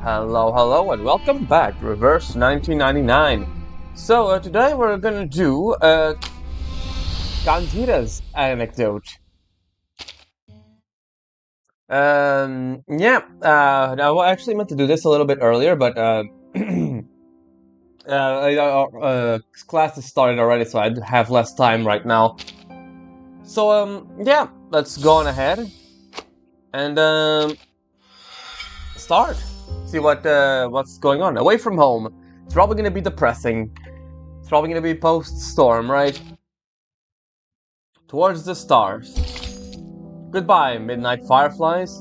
Hello, hello, and welcome back to Reverse 1999. Today we're gonna do Kanjira's Anecdote. I actually meant to do this a little bit earlier, but class is started already, so I have less time right now. Let's go on ahead and start. See what's going on. Away from home. It's probably gonna be depressing. It's probably gonna be post-storm, right? Towards the stars. Goodbye, midnight fireflies.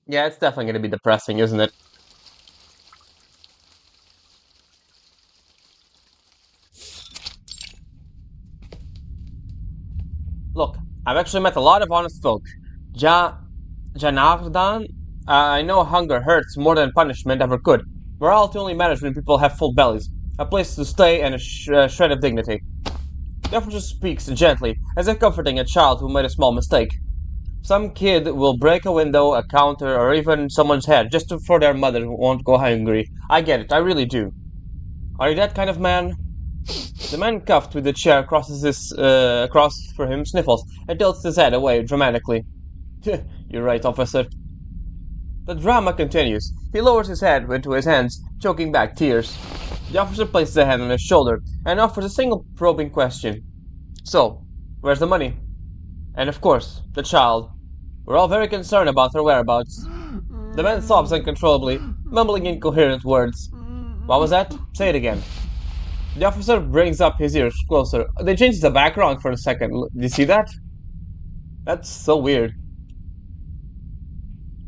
Yeah, it's definitely gonna be depressing, isn't it? Look, I've actually met a lot of honest folk. Janardan, I know hunger hurts more than punishment ever could. Morality only matters when people have full bellies, a place to stay, and a shred of dignity. The officer speaks gently, as if comforting a child who made a small mistake. Some kid will break a window, a counter, or even someone's head just for their mother who won't go hungry. I get it, I really do. Are you that kind of man? The man cuffed with the chair across for him sniffles and tilts his head away dramatically. You're right, officer. The drama continues. He lowers his head into his hands, choking back tears. The officer places a hand on his shoulder and offers a single probing question. So, where's the money? And of course, the child. We're all very concerned about her whereabouts. The man sobs uncontrollably, mumbling incoherent words. What was that? Say it again. The officer brings up his ears closer. They changed the background for a second. Did you see that? That's so weird.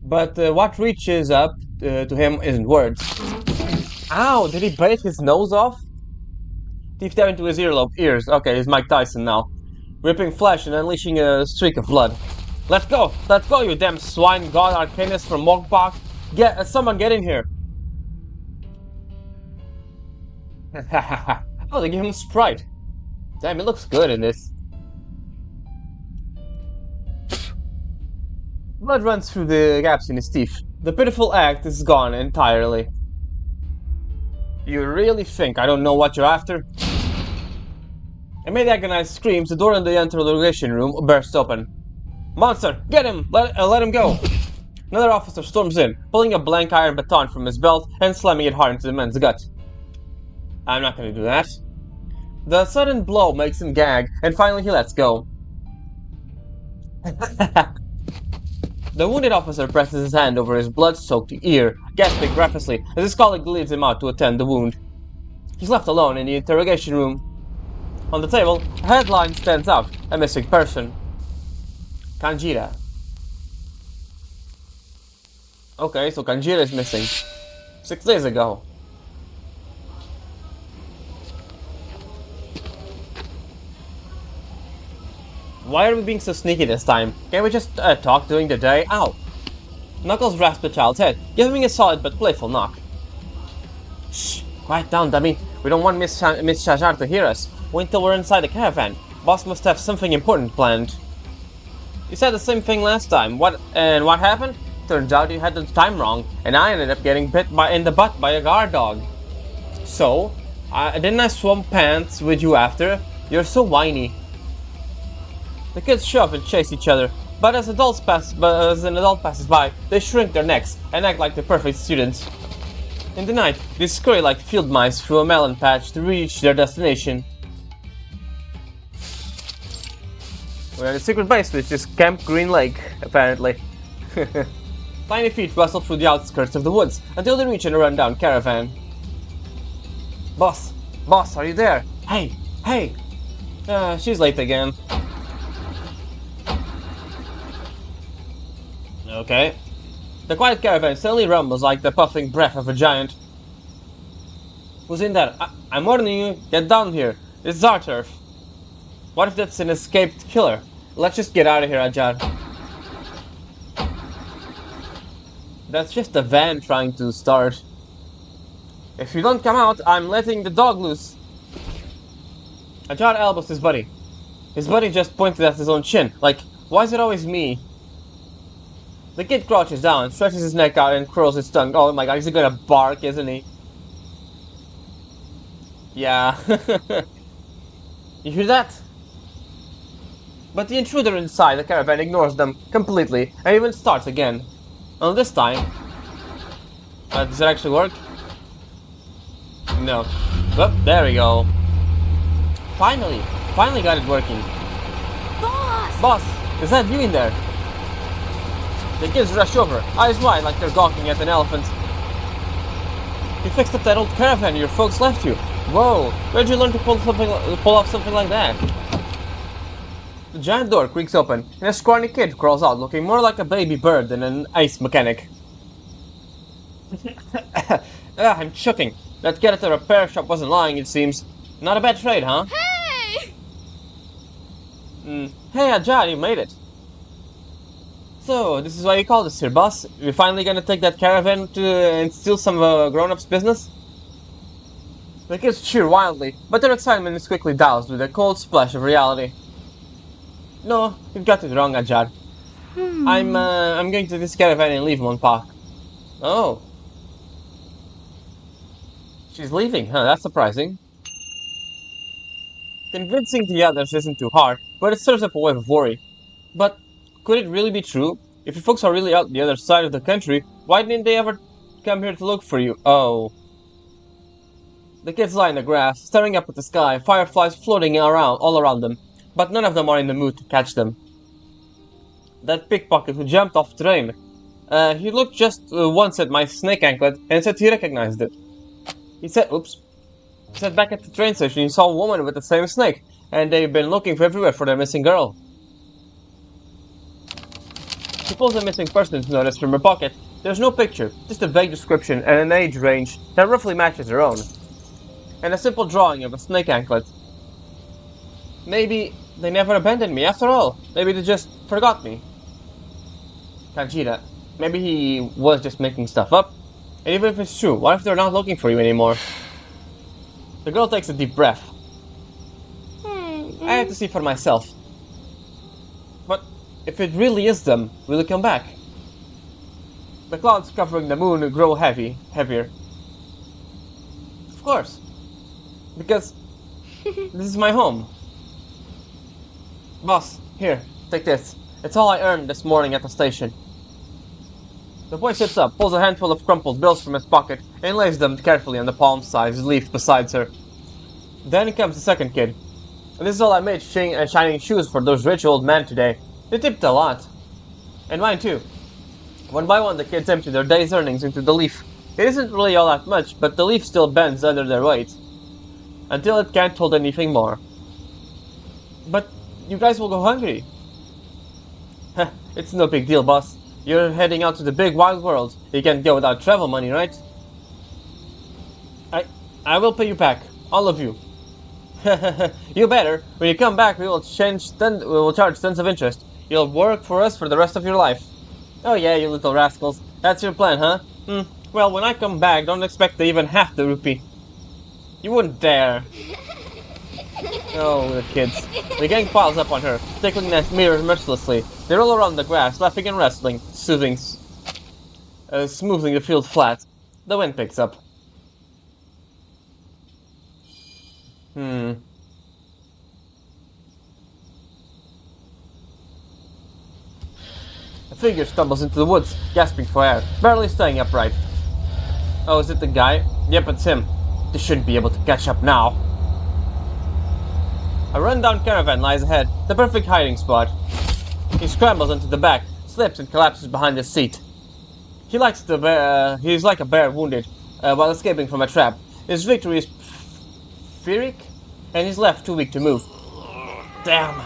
But what reaches up to him isn't words. Ow! Did he break his nose off? Teeth tear into his ears. Okay, he's Mike Tyson now. Ripping flesh and unleashing a streak of blood. Let's go! Let's go, you damn swine god Arcanist from Mokbach! Someone get in here! Oh, they gave him Sprite. Damn, it looks good in this. Blood runs through the gaps in his teeth. The pitiful act is gone entirely. You really think I don't know what you're after? Amid agonized screams, the door in the interrogation room bursts open. Monster, get him! Let him go! Another officer storms in, pulling a blank iron baton from his belt and slamming it hard into the man's gut. I'm not gonna do that. The sudden blow makes him gag, and finally he lets go. The wounded officer presses his hand over his blood-soaked ear, gasping breathlessly as his colleague leads him out to attend the wound. He's left alone in the interrogation room. On the table, a headline stands out, a missing person. Kanjira. Okay, so Kanjira is missing. 6 days ago. Why are we being so sneaky this time? Can't we just talk during the day? Ow! Knuckles rasps the child's head, giving him a solid but playful knock. Shh! Quiet down, dummy. We don't want Miss Shajar to hear us. Wait till we're inside the caravan. Boss must have something important planned. You said the same thing last time. What happened? Turns out you had the time wrong, and I ended up getting bit in the butt by a guard dog. So, didn't I swap pants with you after? You're so whiny. The kids shove and chase each other, but as an adult passes by, they shrink their necks and act like the perfect students. In the night, they scurry like field mice through a melon patch to reach their destination. We're at the secret base, which is Camp Green Lake, apparently. Tiny feet rustle through the outskirts of the woods until they reach a rundown caravan. Boss, are you there? Hey! She's late again. Okay. The quiet caravan suddenly rumbles like the puffing breath of a giant. Who's in there? I'm warning you, get down here. It's Zarturf. What if that's an escaped killer? Let's just get out of here, Ajar. That's just a van trying to start. If you don't come out, I'm letting the dog loose. Ajar elbows his buddy. His buddy just pointed at his own chin, like, why is it always me? The kid crouches down, stretches his neck out, and curls his tongue. Oh my god, he's gonna bark, isn't he? Yeah. You hear that? But the intruder inside the caravan ignores them completely and even starts again. And this time... does it actually work? No. Oh, there we go. Finally! Finally got it working. Boss! Boss, is that you in there? The kids rush over, eyes wide like they're gawking at an elephant. You fixed up that old caravan your folks left you. Whoa, where'd you learn to pull off something like that? The giant door creaks open, and a scrawny kid crawls out looking more like a baby bird than an ice mechanic. I'm choking. That kid at the repair shop wasn't lying, it seems. Not a bad trade, huh? Hey! Hey, Ajay, you made it. So, this is why you call this here, boss? You're finally gonna take that caravan and steal some grown-ups' business? The kids cheer wildly, but their excitement is quickly doused with a cold splash of reality. No, you've got it wrong, Ajay. I'm going to this caravan and leave Monpa. Oh. She's leaving, huh? That's surprising. Convincing the others isn't too hard, but it stirs up a wave of worry. But could it really be true? If your folks are really out the other side of the country, why didn't they ever come here to look for you? Oh. The kids lie in the grass, staring up at the sky, fireflies floating around all around them, but none of them are in the mood to catch them. That pickpocket who jumped off the train. He looked just once at my snake anklet and said he recognized it. He said back at the train station he saw a woman with the same snake, and they've been looking everywhere for their missing girl. She pulls a missing persons notice from her pocket. There's no picture, just a vague description and an age range that roughly matches her own. And a simple drawing of a snake anklet. Maybe they never abandoned me after all. Maybe they just forgot me. Kanjira, maybe he was just making stuff up. And even if it's true, what if they're not looking for you anymore? The girl takes a deep breath. I have to see for myself. But if it really is them, will it come back? The clouds covering the moon grow heavier. Of course. Because this is my home. Boss, here, take this. It's all I earned this morning at the station. The boy sits up, pulls a handful of crumpled bills from his pocket, and lays them carefully on the palm-sized leaf beside her. Then comes the second kid. This is all I made shining shoes for those rich old men today. They tipped a lot. And mine too. One by one the kids empty their day's earnings into the leaf. It isn't really all that much, but the leaf still bends under their weight. Until it can't hold anything more. But you guys will go hungry. It's no big deal, boss. You're heading out to the big wide world. You can't go without travel money, right? I will pay you back. All of you. You better. When you come back, we will charge tons of interest. You'll work for us for the rest of your life. Oh yeah, you little rascals. That's your plan, huh? Well, when I come back, don't expect to even half the rupee. You wouldn't dare. Oh, the kids. The gang piles up on her, tickling their mirrors mercilessly. They roll around the grass, laughing and wrestling, smoothing the field flat. The wind picks up. A figure stumbles into the woods, gasping for air, barely staying upright. Oh, is it the guy? Yep, it's him. They shouldn't be able to catch up now. A rundown caravan lies ahead, the perfect hiding spot. He scrambles into the back, slips and collapses behind his seat. He's like a bear wounded, while escaping from a trap. His victory is Pyrrhic, and he's left too weak to move. Damn.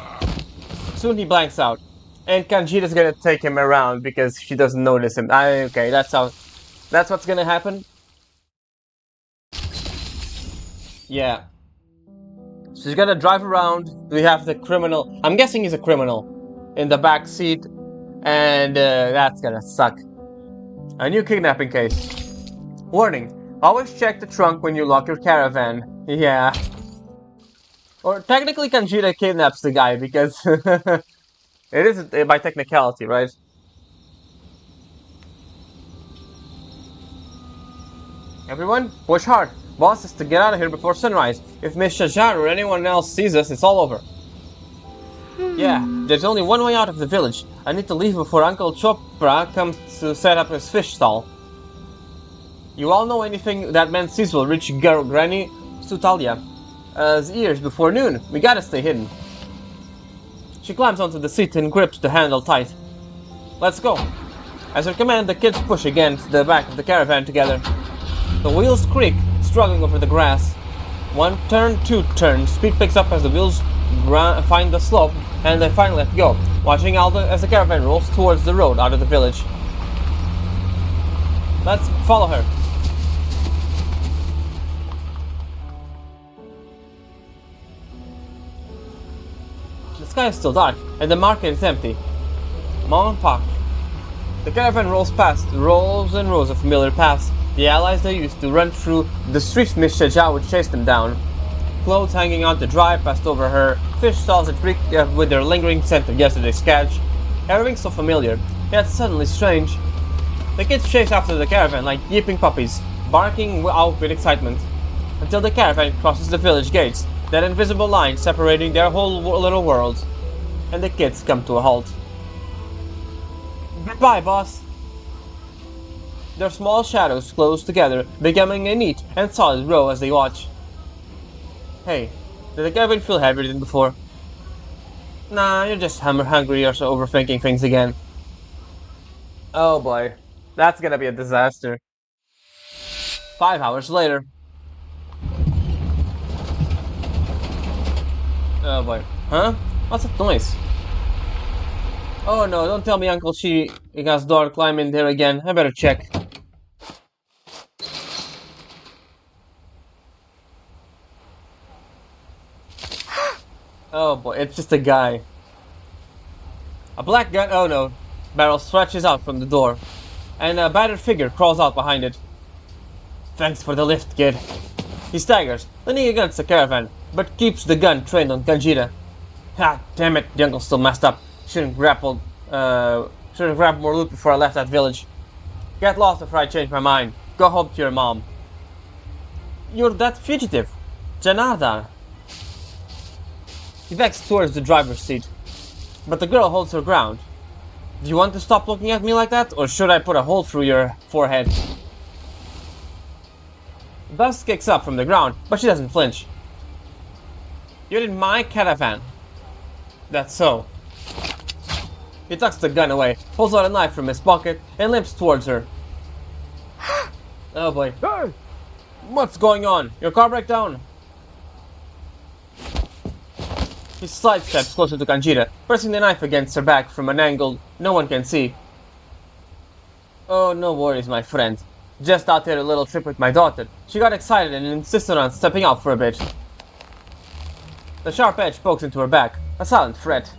Soon he blanks out, and Kanjira's gonna take him around because she doesn't notice him. Okay, that's what's gonna happen? Yeah. She's gonna drive around. We have the criminal. I'm guessing he's a criminal in the back seat, and that's gonna suck. A new kidnapping case. Warning: always check the trunk when you lock your caravan. Yeah. Or technically, Kanjira kidnaps the guy because it isn't by technicality, right? Everyone, push hard. Boss is to get out of here before sunrise. If Miss Shajar or anyone else sees us, it's all over. Yeah, there's only one way out of the village. I need to leave before Uncle Chopra comes to set up his fish stall. You all know anything that man sees will reach Granny Sutalia. Ears before noon. We gotta stay hidden. She climbs onto the seat and grips the handle tight. Let's go. As her command, the kids push against the back of the caravan together. The wheels creak, struggling over the grass. One turn, two turns. Speed picks up as the wheels find the slope, and they finally let go, watching Alda as the caravan rolls towards the road out of the village. Let's follow her. The sky is still dark, and the market is empty. Mon Pak. The caravan rolls past rows and rows of familiar paths, the allies they used to run through the streets Miss Shaja would chase them down. Clothes hanging out to dry passed over her, fish stalls that reeked with their lingering scent of yesterday's catch. Everything so familiar, yet suddenly strange. The kids chase after the caravan like yipping puppies, barking out with excitement, until the caravan crosses the village gates, that invisible line separating their whole little world, and the kids come to a halt. Goodbye, boss! Their small shadows close together, becoming a neat and solid row as they watch. Hey, did the caravan feel heavier than before? Nah, you're just hungry or so overthinking things again. Oh boy, that's gonna be a disaster. 5 hours later. Oh boy. Huh? What's that noise? Oh no, don't tell me Uncle Shiga's daughter climbed in there again. I better check. Oh boy, it's just a guy. A black gun, oh no. Barrel stretches out from the door, and a battered figure crawls out behind it. Thanks for the lift, kid. He staggers, leaning against the caravan, but keeps the gun trained on Kanjira. Ha, damn it, the uncle's still messed up. Should have grabbed more loot before I left that village. Get lost before I change my mind. Go home to your mom. You're that fugitive, Janardar. He backs towards the driver's seat, but the girl holds her ground. Do you want to stop looking at me like that, or should I put a hole through your forehead? Buzz kicks up from the ground, but she doesn't flinch. You're in my caravan. That's so. He tucks the gun away, pulls out a knife from his pocket, and limps towards her. Oh boy. Hey! What's going on? Your car broke down? He sidesteps closer to Kanjira, pressing the knife against her back from an angle no one can see. Oh, no worries, my friend. Just out here a little trip with my daughter. She got excited and insisted on stepping out for a bit. The sharp edge pokes into her back, a silent threat.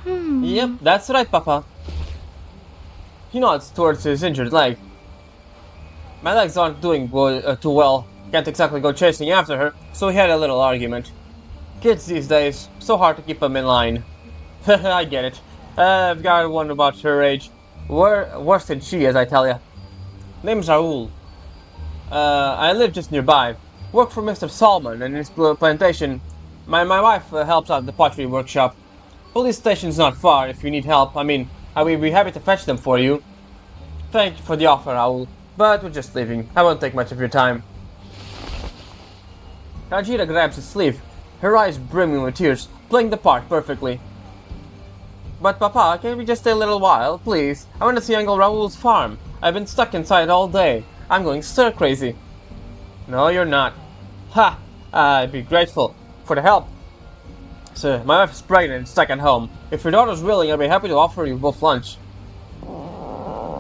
Yep, that's right, Papa. He nods towards his injured leg. My legs aren't doing too well. Can't exactly go chasing after her, so we had a little argument. Kids these days, so hard to keep them in line. I get it. I've got one about her age. Worse than she is, I tell ya. Name's Raoul. I live just nearby. Work for Mr. Salmon and his plantation. My wife helps out at the pottery workshop. Police station's not far if you need help. I mean, I will be happy to fetch them for you. Thank you for the offer, Raoul. But we're just leaving. I won't take much of your time. Kanjira grabs his sleeve, her eyes brimming with tears, playing the part perfectly. But Papa, can we just stay a little while, please? I want to see Uncle Raoul's farm. I've been stuck inside all day. I'm going stir crazy. No, you're not. Ha! I'd be grateful for the help. So, my wife is pregnant and stuck at home. If your daughter's willing, I'd be happy to offer you both lunch.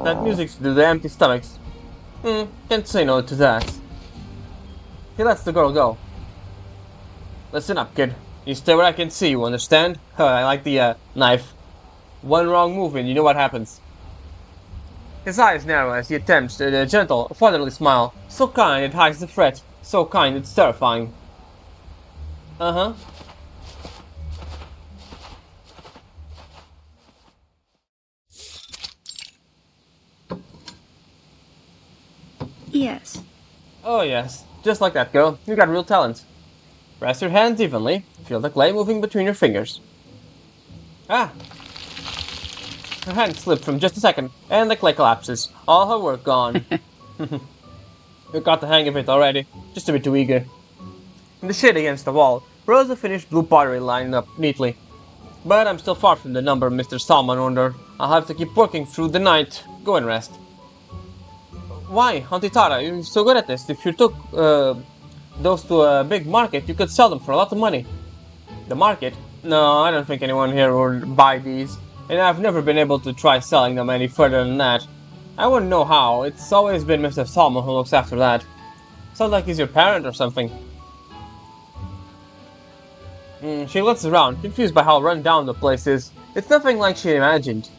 That music's to the empty stomachs. Can't say no to that. He lets the girl go. Listen up, kid. You stay where I can see you, understand? I like the, knife. One wrong move and you know what happens. His eyes narrow as he attempts a gentle, fatherly smile. So kind it hides the threat. So kind it's terrifying. Uh-huh. Yes. Oh yes, just like that, girl. You got real talent. Press your hands evenly. Feel the clay moving between your fingers. Ah! Her hand slipped from just a second, and the clay collapses. All her work gone. You got the hang of it already. Just a bit too eager. In the shade against the wall, rows of finished blue pottery lined up neatly. But I'm still far from the number Mr. Salmon ordered. I'll have to keep working through the night. Go and rest. Why, Auntie Tara, you're so good at this. If you took those to a big market, you could sell them for a lot of money. The market? No, I don't think anyone here would buy these, and I've never been able to try selling them any further than that. I wouldn't know how. It's always been Mr. Salmon who looks after that. Sounds like he's your parent or something. She looks around, confused by how run down the place is. It's nothing like she imagined.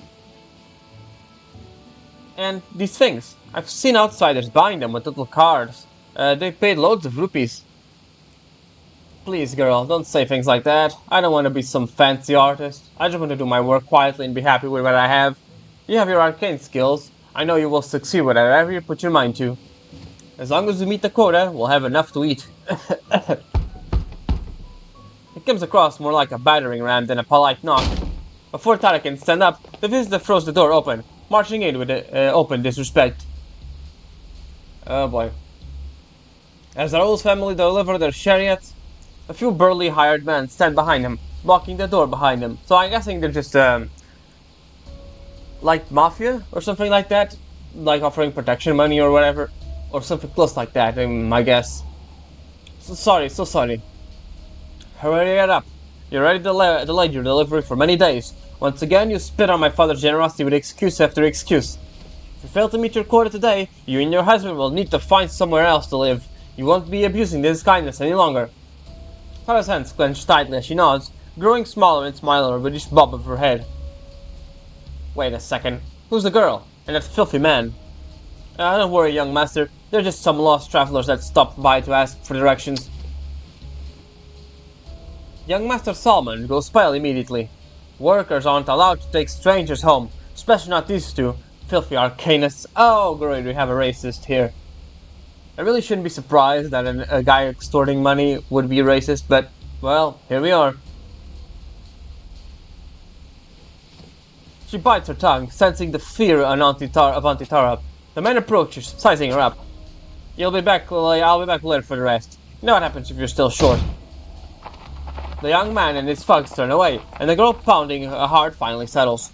And these things, I've seen outsiders buying them with little cards. They paid loads of rupees. Please, girl, don't say things like that. I don't want to be some fancy artist. I just want to do my work quietly and be happy with what I have. You have your arcane skills. I know you will succeed with whatever you put your mind to. As long as we meet the quota, we'll have enough to eat. It comes across more like a battering ram than a polite knock. Before Tara can stand up, the visitor throws the door open, marching in with open disrespect. Oh boy. As the Raoul's family deliver their chariots, a few burly hired men stand behind him, blocking the door behind him. So I'm guessing they're just, like mafia or something like that? Like offering protection money or whatever? Or something close like that, I guess. So sorry. Hurry it up. You already delayed your delivery for many days. Once again, you spit on my father's generosity with excuse after excuse. If you fail to meet your quota today, you and your husband will need to find somewhere else to live. You won't be abusing this kindness any longer. Tara's hands clench tightly as she nods, growing smaller and smaller with each bob of her head. Wait a second. Who's the girl? And that filthy man? Don't worry, young master. They're just some lost travelers that stopped by to ask for directions. Young Master Salmon goes pale immediately. Workers aren't allowed to take strangers home, especially not these two. Filthy arcanists. Oh, great, we have a racist here. I really shouldn't be surprised that a guy extorting money would be racist, but, well, here we are. She bites her tongue, sensing the fear of Auntie Tara. The man approaches, sizing her up. I'll be back later for the rest. You know what happens if you're still short. The young man and his thugs turn away, and the girl pounding her heart finally settles.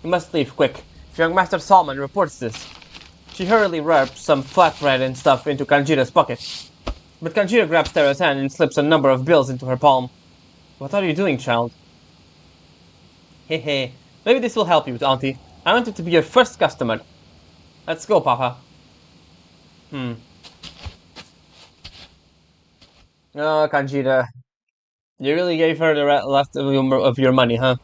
You must leave quick, if young Master Salmon reports this. She hurriedly wraps some flatbread and stuff into Kanjira's pocket. But Kanjira grabs Tara's hand and slips a number of bills into her palm. What are you doing, child? Hehe, maybe this will help you, Auntie. I wanted to be your first customer. Let's go, Papa. Oh, Kanjira. You really gave her the last of your money, huh?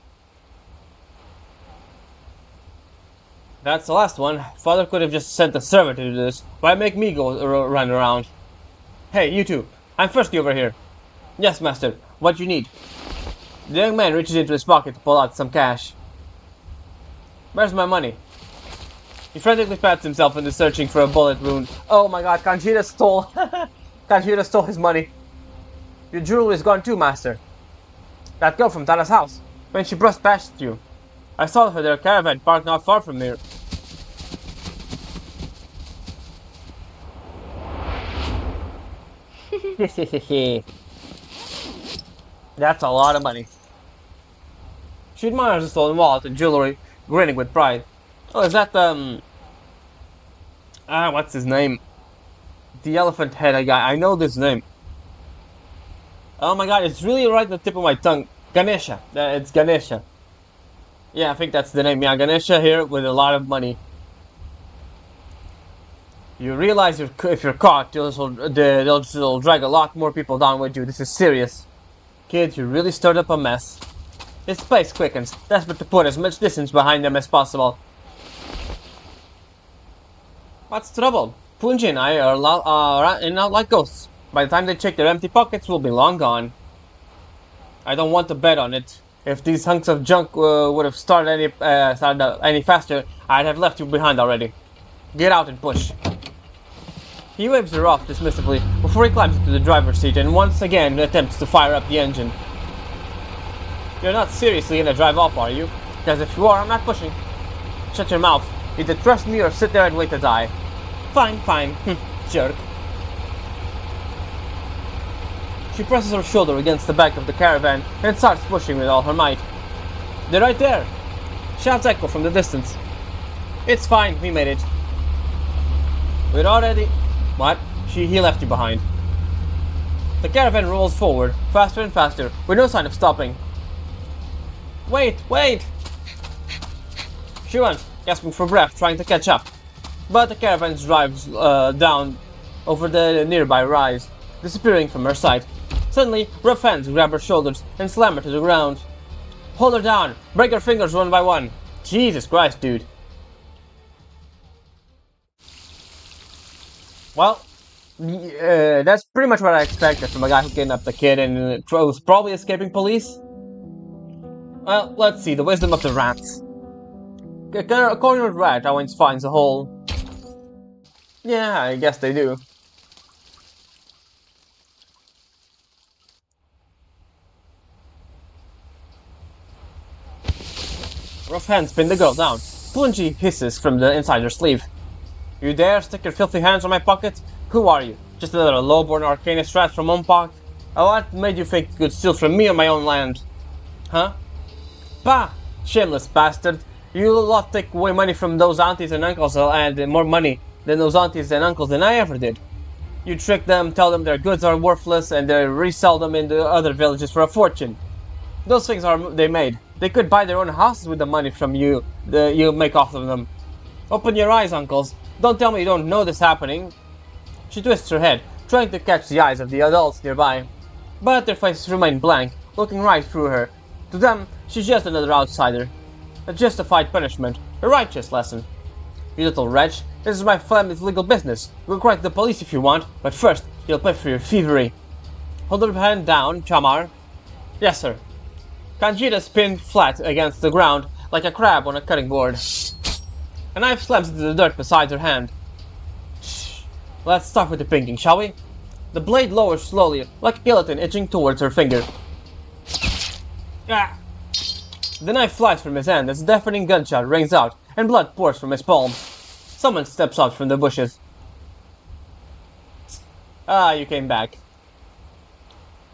That's the last one. Father could have just sent a servant to do this. Why make me go run around? Hey, you two. I'm thirsty over here. Yes, master. What you need? The young man reaches into his pocket to pull out some cash. Where's my money? He frantically pats himself into searching for a bullet wound. Oh my god, Kanjira stole... Kanjira stole his money. Your jewelry is gone too, master. That girl from Tara's house. When she brushed past you. I saw her their caravan parked not far from here. That's a lot of money. She admires the stolen wallet and jewelry, grinning with pride. Oh, is that, what's his name? The elephant head guy. I know this name. Oh my god, it's really right at the tip of my tongue. Ganesha. It's Ganesha. Yeah, I think that's the name. Yeah, Ganesha here with a lot of money. You realize if you're caught, they'll drag a lot more people down with you. This is serious. Kid, you really stirred up a mess. His pace quickens, desperate to put as much distance behind them as possible. What's trouble? Punji and I are in and out like ghosts. By the time they check their empty pockets, we'll be long gone. I don't want to bet on it. If these hunks of junk would have started any faster, I'd have left you behind already. Get out and push. He waves her off dismissively before he climbs into the driver's seat and once again attempts to fire up the engine. You're not seriously gonna drive off, are you? Because if you are, I'm not pushing. Shut your mouth. Either trust me or sit there and wait to die. Fine, fine. Jerk. She presses her shoulder against the back of the caravan and starts pushing with all her might. They're right there! Shouts echo from the distance. It's fine, we made it. We're already... What? He left you behind. The caravan rolls forward, faster and faster, with no sign of stopping. Wait, wait! She runs, gasping for breath, trying to catch up. But the caravan drives down over the nearby rise, disappearing from her sight. Suddenly, rough hands grab her shoulders and slam her to the ground. Hold her down! Break her fingers one by one! Jesus Christ, dude. Well, that's pretty much what I expected from a guy who kidnapped a kid and was probably escaping police. Well, let's see, the wisdom of the rats. A cornered rat always finds a hole. Yeah, I guess they do. Rough hands pin the girl down. Flingy hisses from the inside her sleeve. You dare stick your filthy hands on my pocket? Who are you? Just another low-born arcanist rat from Unpock? What made you think you could steal from me on my own land? Huh? Bah! Shameless bastard! You lot take away money from those aunties and uncles and more money than those aunties and uncles than I ever did. You trick them, tell them their goods are worthless, and they resell them in the other villages for a fortune. Those things they made. They could buy their own houses with the money from you make off of them. Open your eyes, uncles. Don't tell me you don't know this happening. She twists her head, trying to catch the eyes of the adults nearby. But their faces remain blank, looking right through her. To them, she's just another outsider. A justified punishment, a righteous lesson. You little wretch, this is my family's legal business. We'll cry to the police if you want, but first, you'll pay for your thievery. Hold her hand down, Chamar. Yes, sir. Kanjira pinned flat against the ground, like a crab on a cutting board. A knife slams into the dirt beside her hand. Shh. Let's start with the pinking, shall we? The blade lowers slowly, like a skeleton itching towards her finger. Ah! The knife flies from his hand as a deafening gunshot rings out, and blood pours from his palm. Someone steps out from the bushes. Ah, you came back.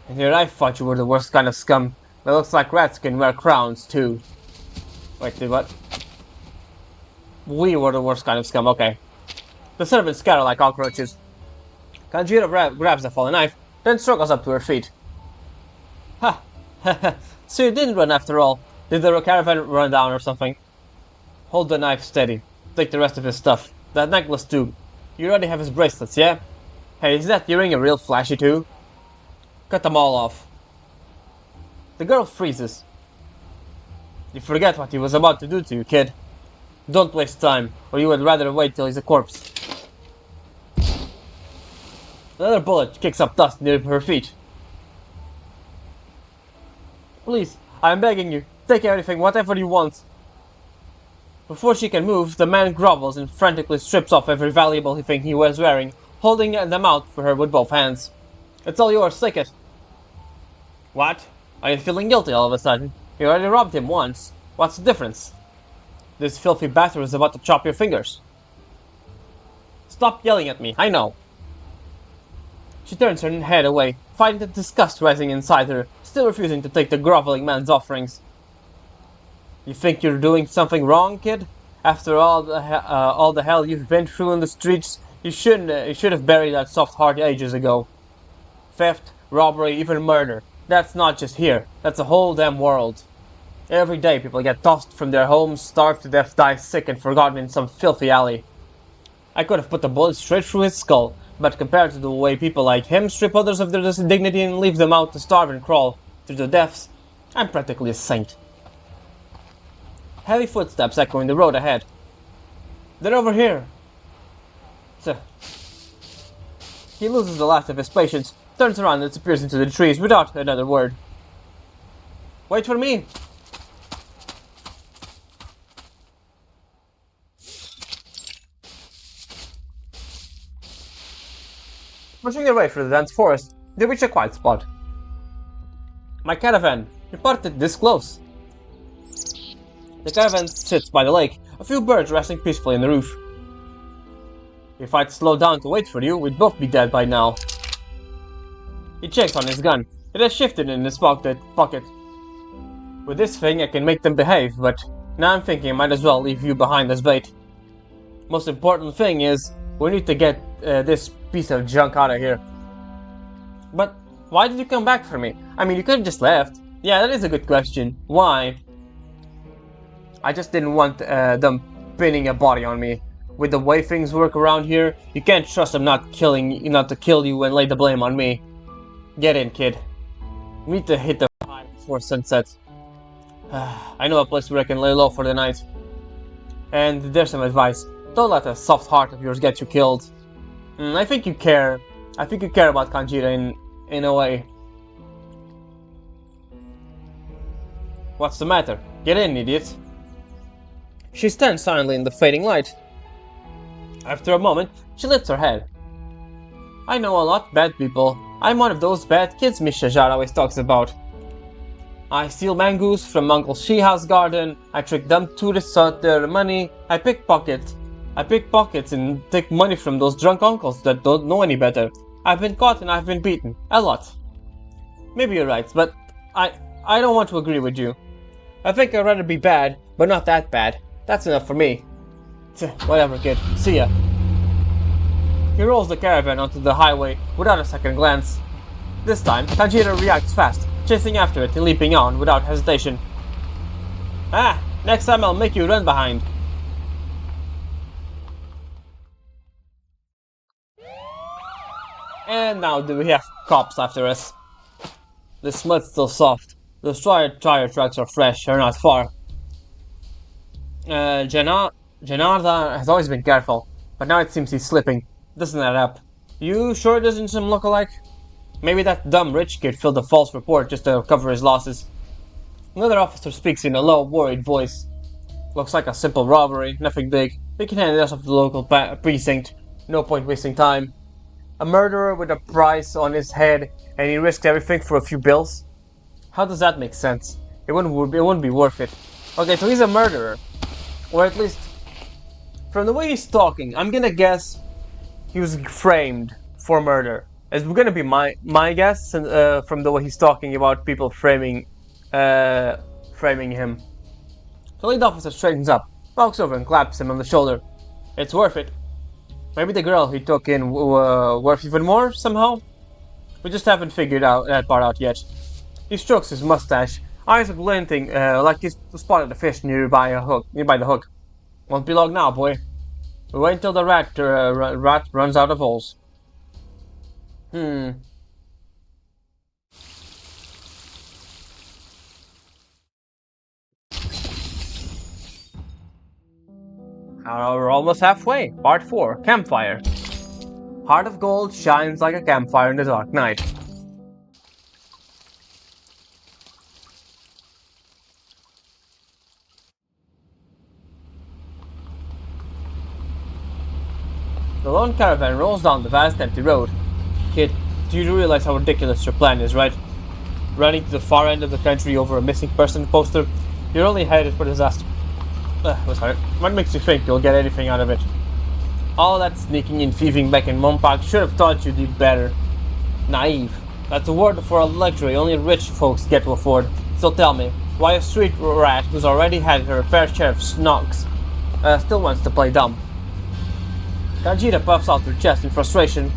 And here I thought you were the worst kind of scum. It looks like rats can wear crowns, too. Wait, what? We were the worst kind of scum, okay. The servants scatter like cockroaches. Kanjira grabs the fallen knife, then struggles up to her feet. Ha! So you didn't run after all. Did the caravan run down or something? Hold the knife steady. Take the rest of his stuff. That necklace too. You already have his bracelets, yeah? Hey, is that earring a real flashy too? Cut them all off. The girl freezes. You forget what he was about to do to you, kid. Don't waste time, or you would rather wait till he's a corpse. Another bullet kicks up dust near her feet. Please, I am begging you, take everything, whatever you want. Before she can move, the man grovels and frantically strips off every valuable thing he was wearing, holding them out for her with both hands. It's all yours, take it. What? Are you feeling guilty all of a sudden? You already robbed him once. What's the difference? This filthy bastard is about to chop your fingers. Stop yelling at me, I know. She turns her head away, fighting the disgust rising inside her, still refusing to take the groveling man's offerings. You think you're doing something wrong, kid? After all the hell you've been through in the streets, you should have buried that soft heart ages ago. Theft, robbery, even murder. That's not just here. That's the whole damn world. Every day people get tossed from their homes, starve to death, die sick and forgotten in some filthy alley. I could have put the bullet straight through his skull, but compared to the way people like him strip others of their dignity and leave them out to starve and crawl through the depths, I'm practically a saint. Heavy footsteps echoing the road ahead. They're over here. He loses the last of his patience, turns around and disappears into the trees without another word. Wait for me! Pushing their way through the dense forest, they reach a quiet spot. My caravan. You parked it this close. The caravan sits by the lake, a few birds resting peacefully on the roof. If I'd slowed down to wait for you, we'd both be dead by now. He checks on his gun. It has shifted in his pocket. With this thing, I can make them behave, but now I'm thinking I might as well leave you behind as bait. Most important thing is, we need to get this piece of junk out of here. But why did you come back for me? I mean, you could have just left. Yeah, that is a good question. Why? I just didn't want them pinning a body on me. With the way things work around here, you can't trust them not to kill you and lay the blame on me. Get in, kid. We need to hit the high before sunset. I know a place where I can lay low for the night. And there's some advice. Don't let a soft heart of yours get you killed. I think you care. I think you care about Kanjira in a way. What's the matter? Get in, idiot. She stands silently in the fading light. After a moment, she lifts her head. I know a lot bad people. I'm one of those bad kids Miss Shajar always talks about. I steal mangoes from Uncle Sheha's garden, I trick dumb tourists out their money, I pickpockets and take money from those drunk uncles that don't know any better. I've been caught and I've been beaten. A lot. Maybe you're right, but I don't want to agree with you. I think I'd rather be bad, but not that bad. That's enough for me. Whatever, kid. See ya. He rolls the caravan onto the highway without a second glance. This time, Kanjira reacts fast, chasing after it and leaping on without hesitation. Ah! Next time I'll make you run behind. And now do we have cops after us. The mud's still soft. Those tire tracks are fresh, are not far. Janarda has always been careful, but now it seems he's slipping. Doesn't add up. You sure it isn't some lookalike? Maybe that dumb rich kid filled a false report just to cover his losses. Another officer speaks in a low, worried voice. Looks like a simple robbery, nothing big. We can hand this off to the local precinct. No point wasting time. A murderer with a price on his head, and he risked everything for a few bills? How does that make sense? It wouldn't be worth it. Okay, so he's a murderer. Or at least, from the way he's talking, I'm gonna guess he was framed for murder. It's gonna be my guess from the way he's talking about people framing him. The lead officer straightens up, walks over and claps him on the shoulder. It's worth it. Maybe the girl he took in worth even more somehow? We just haven't figured out that part out yet. He strokes his mustache, eyes glinting like he's spotted a fish nearby the hook. Won't be long now, boy. Wait until the rat runs out of holes. We're almost halfway. Part 4, Campfire. Heart of Gold shines like a campfire in the dark night. The lone caravan rolls down the vast empty road. Kid, do you realize how ridiculous your plan is, right? Running to the far end of the country over a missing person poster? You're only headed for disaster. What makes you think you'll get anything out of it? All that sneaking and thieving back in Mompak should have taught you better. Naive. That's a word for a luxury only rich folks get to afford. So tell me, why a street rat who's already had her fair share of knocks still wants to play dumb? Kanjira puffs out her chest in frustration.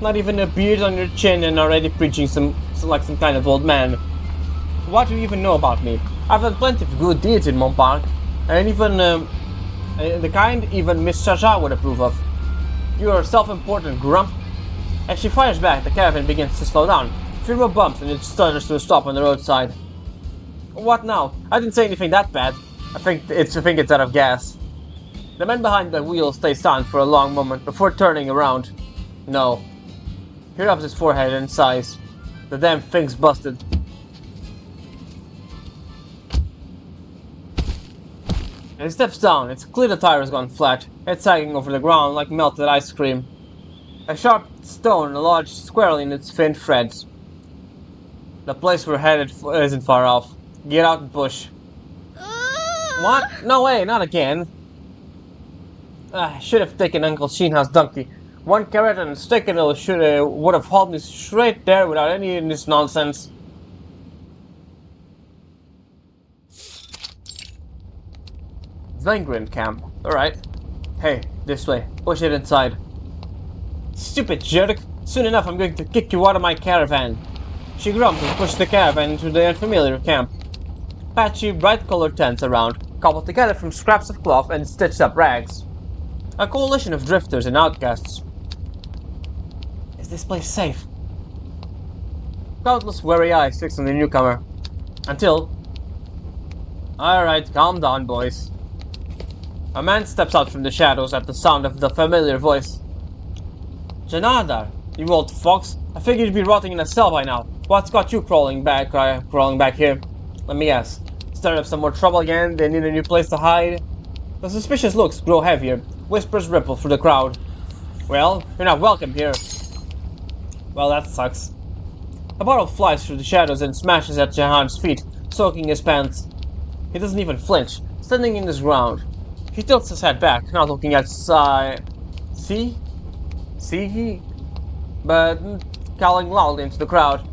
Not even a beard on your chin and already preaching like some kind of old man. What do you even know about me? I've done plenty of good deeds in Mompak, and even the kind even Miss Shaja would approve of. You're a self-important grump. As she fires back, the caravan begins to slow down. Few more bumps and it stutters to a stop on the roadside. What now? I didn't say anything that bad. I think it's out of gas. The man behind the wheel stays silent for a long moment before turning around. No. He rubs his forehead and sighs. The damn thing's busted. And he steps down. It's clear the tire has gone flat. It's sagging over the ground like melted ice cream. A sharp stone lodged squarely in its faint threads. The place we're headed isn't far off. Get out and push. What? No way, not again. I should have taken Uncle Sheenha's donkey. One carrot and a stick and it would have hauled me straight there without any of this nonsense. Vagrant camp. Alright. Hey, this way. Push it inside. Stupid jerk! Soon enough I'm going to kick you out of my caravan. She grumped and pushed the caravan into the unfamiliar camp. Patchy, bright-colored tents around, cobbled together from scraps of cloth and stitched-up rags. A coalition of drifters and outcasts. Is this place safe? Countless wary eyes fixed on the newcomer. Until... Alright, calm down, boys. A man steps out from the shadows at the sound of the familiar voice. Janardar, you old fox. I figured you'd be rotting in a cell by now. What's got you crawling back here? Let me guess. Stirred up some more trouble again? They need a new place to hide? The suspicious looks grow heavier. Whispers ripple through the crowd. Well, you're not welcome here. Well, that sucks. A bottle flies through the shadows and smashes at Jahan's feet, soaking his pants. He doesn't even flinch, standing in his ground. He tilts his head back, not looking at See, but calling loudly into the crowd.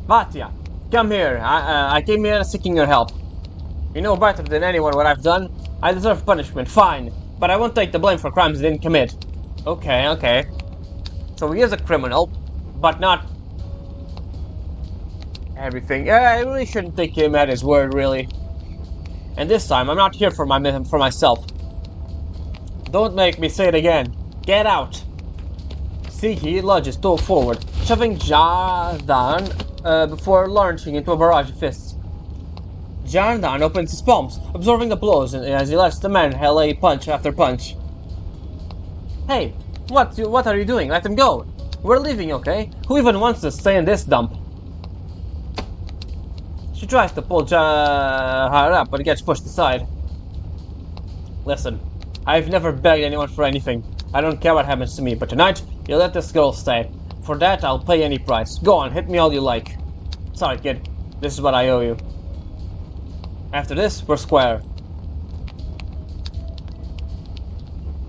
Batya, come here. I came here seeking your help. You know better than anyone what I've done. I deserve punishment, fine, but I won't take the blame for crimes I didn't commit. Okay. So he is a criminal, but not everything. I really shouldn't take him at his word, really. And this time, I'm not here for myself. Don't make me say it again. Get out! Siki lunges forward, shoving Jardan before launching into a barrage of fists. Jardan opens his palms, absorbing the blows as he lets the man lay punch after punch. Hey, what are you doing? Let him go! We're leaving, okay? Who even wants to stay in this dump? She tries to pull Jahar up, but gets pushed aside. Listen, I've never begged anyone for anything. I don't care what happens to me, but tonight, you let this girl stay. For that, I'll pay any price. Go on, hit me all you like. Sorry, kid. This is what I owe you. After this, we're square.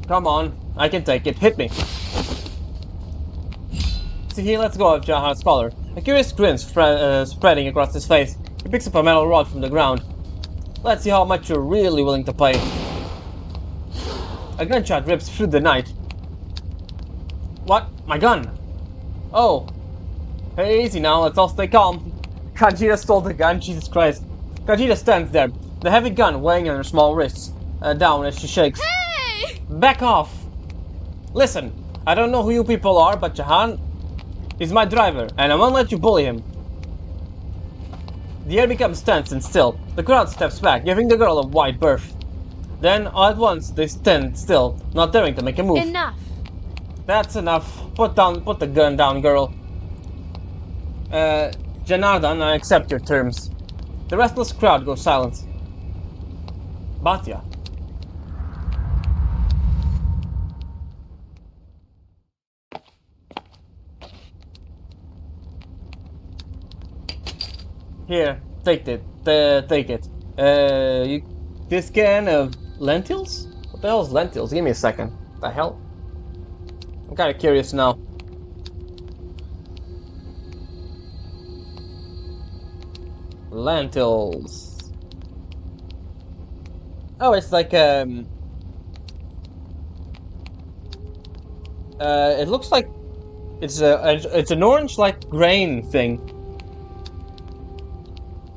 Come on, I can take it. Hit me. See, he lets go of Jahan's collar. A curious grin spreading across his face. He picks up a metal rod from the ground. Let's see how much you're really willing to pay. A gunshot rips through the night. What? My gun! Oh. Hey, easy now, let's all stay calm. Kanjira stole the gun, Jesus Christ. Kanjira stands there, the heavy gun weighing on her small wrists, down as she shakes. Hey! Back off! Listen, I don't know who you people are, but Jahan is my driver, and I won't let you bully him. The air becomes tense and still. The crowd steps back, giving the girl a wide berth. Then, all at once, they stand still, not daring to make a move. Enough! That's enough. Put the gun down, girl. Janardan, I accept your terms. The restless crowd goes silent. Batya. Here, take it. Take it. This can of lentils? What the hell is lentils? Give me a second. The hell? I'm kind of curious now. Lentils. Oh, it's like it looks like it's an orange like grain thing.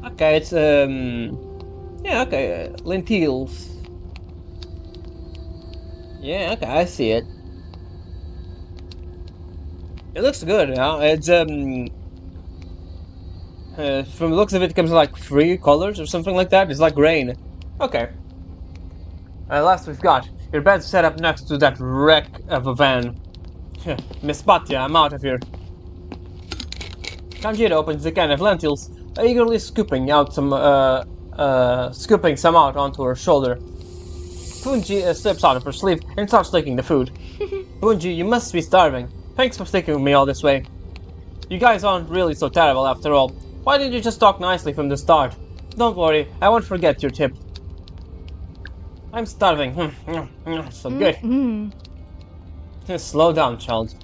Okay, it's yeah, okay, lentils. Yeah, okay, I see it. It looks good, you know? It's from the looks of it, it comes in like 3 colors or something like that. It's like grain. Okay. Last we've got your bed set up next to that wreck of a van. Miss Batya, I'm out of here. Kanjira opens the can of lentils, eagerly scooping some out onto her shoulder. Funji slips out of her sleeve and starts licking the food. Bunji, you must be starving. Thanks for sticking with me all this way. You guys aren't really so terrible after all. Why didn't you just talk nicely from the start? Don't worry, I won't forget your tip. I'm starving. So good. Slow down, child.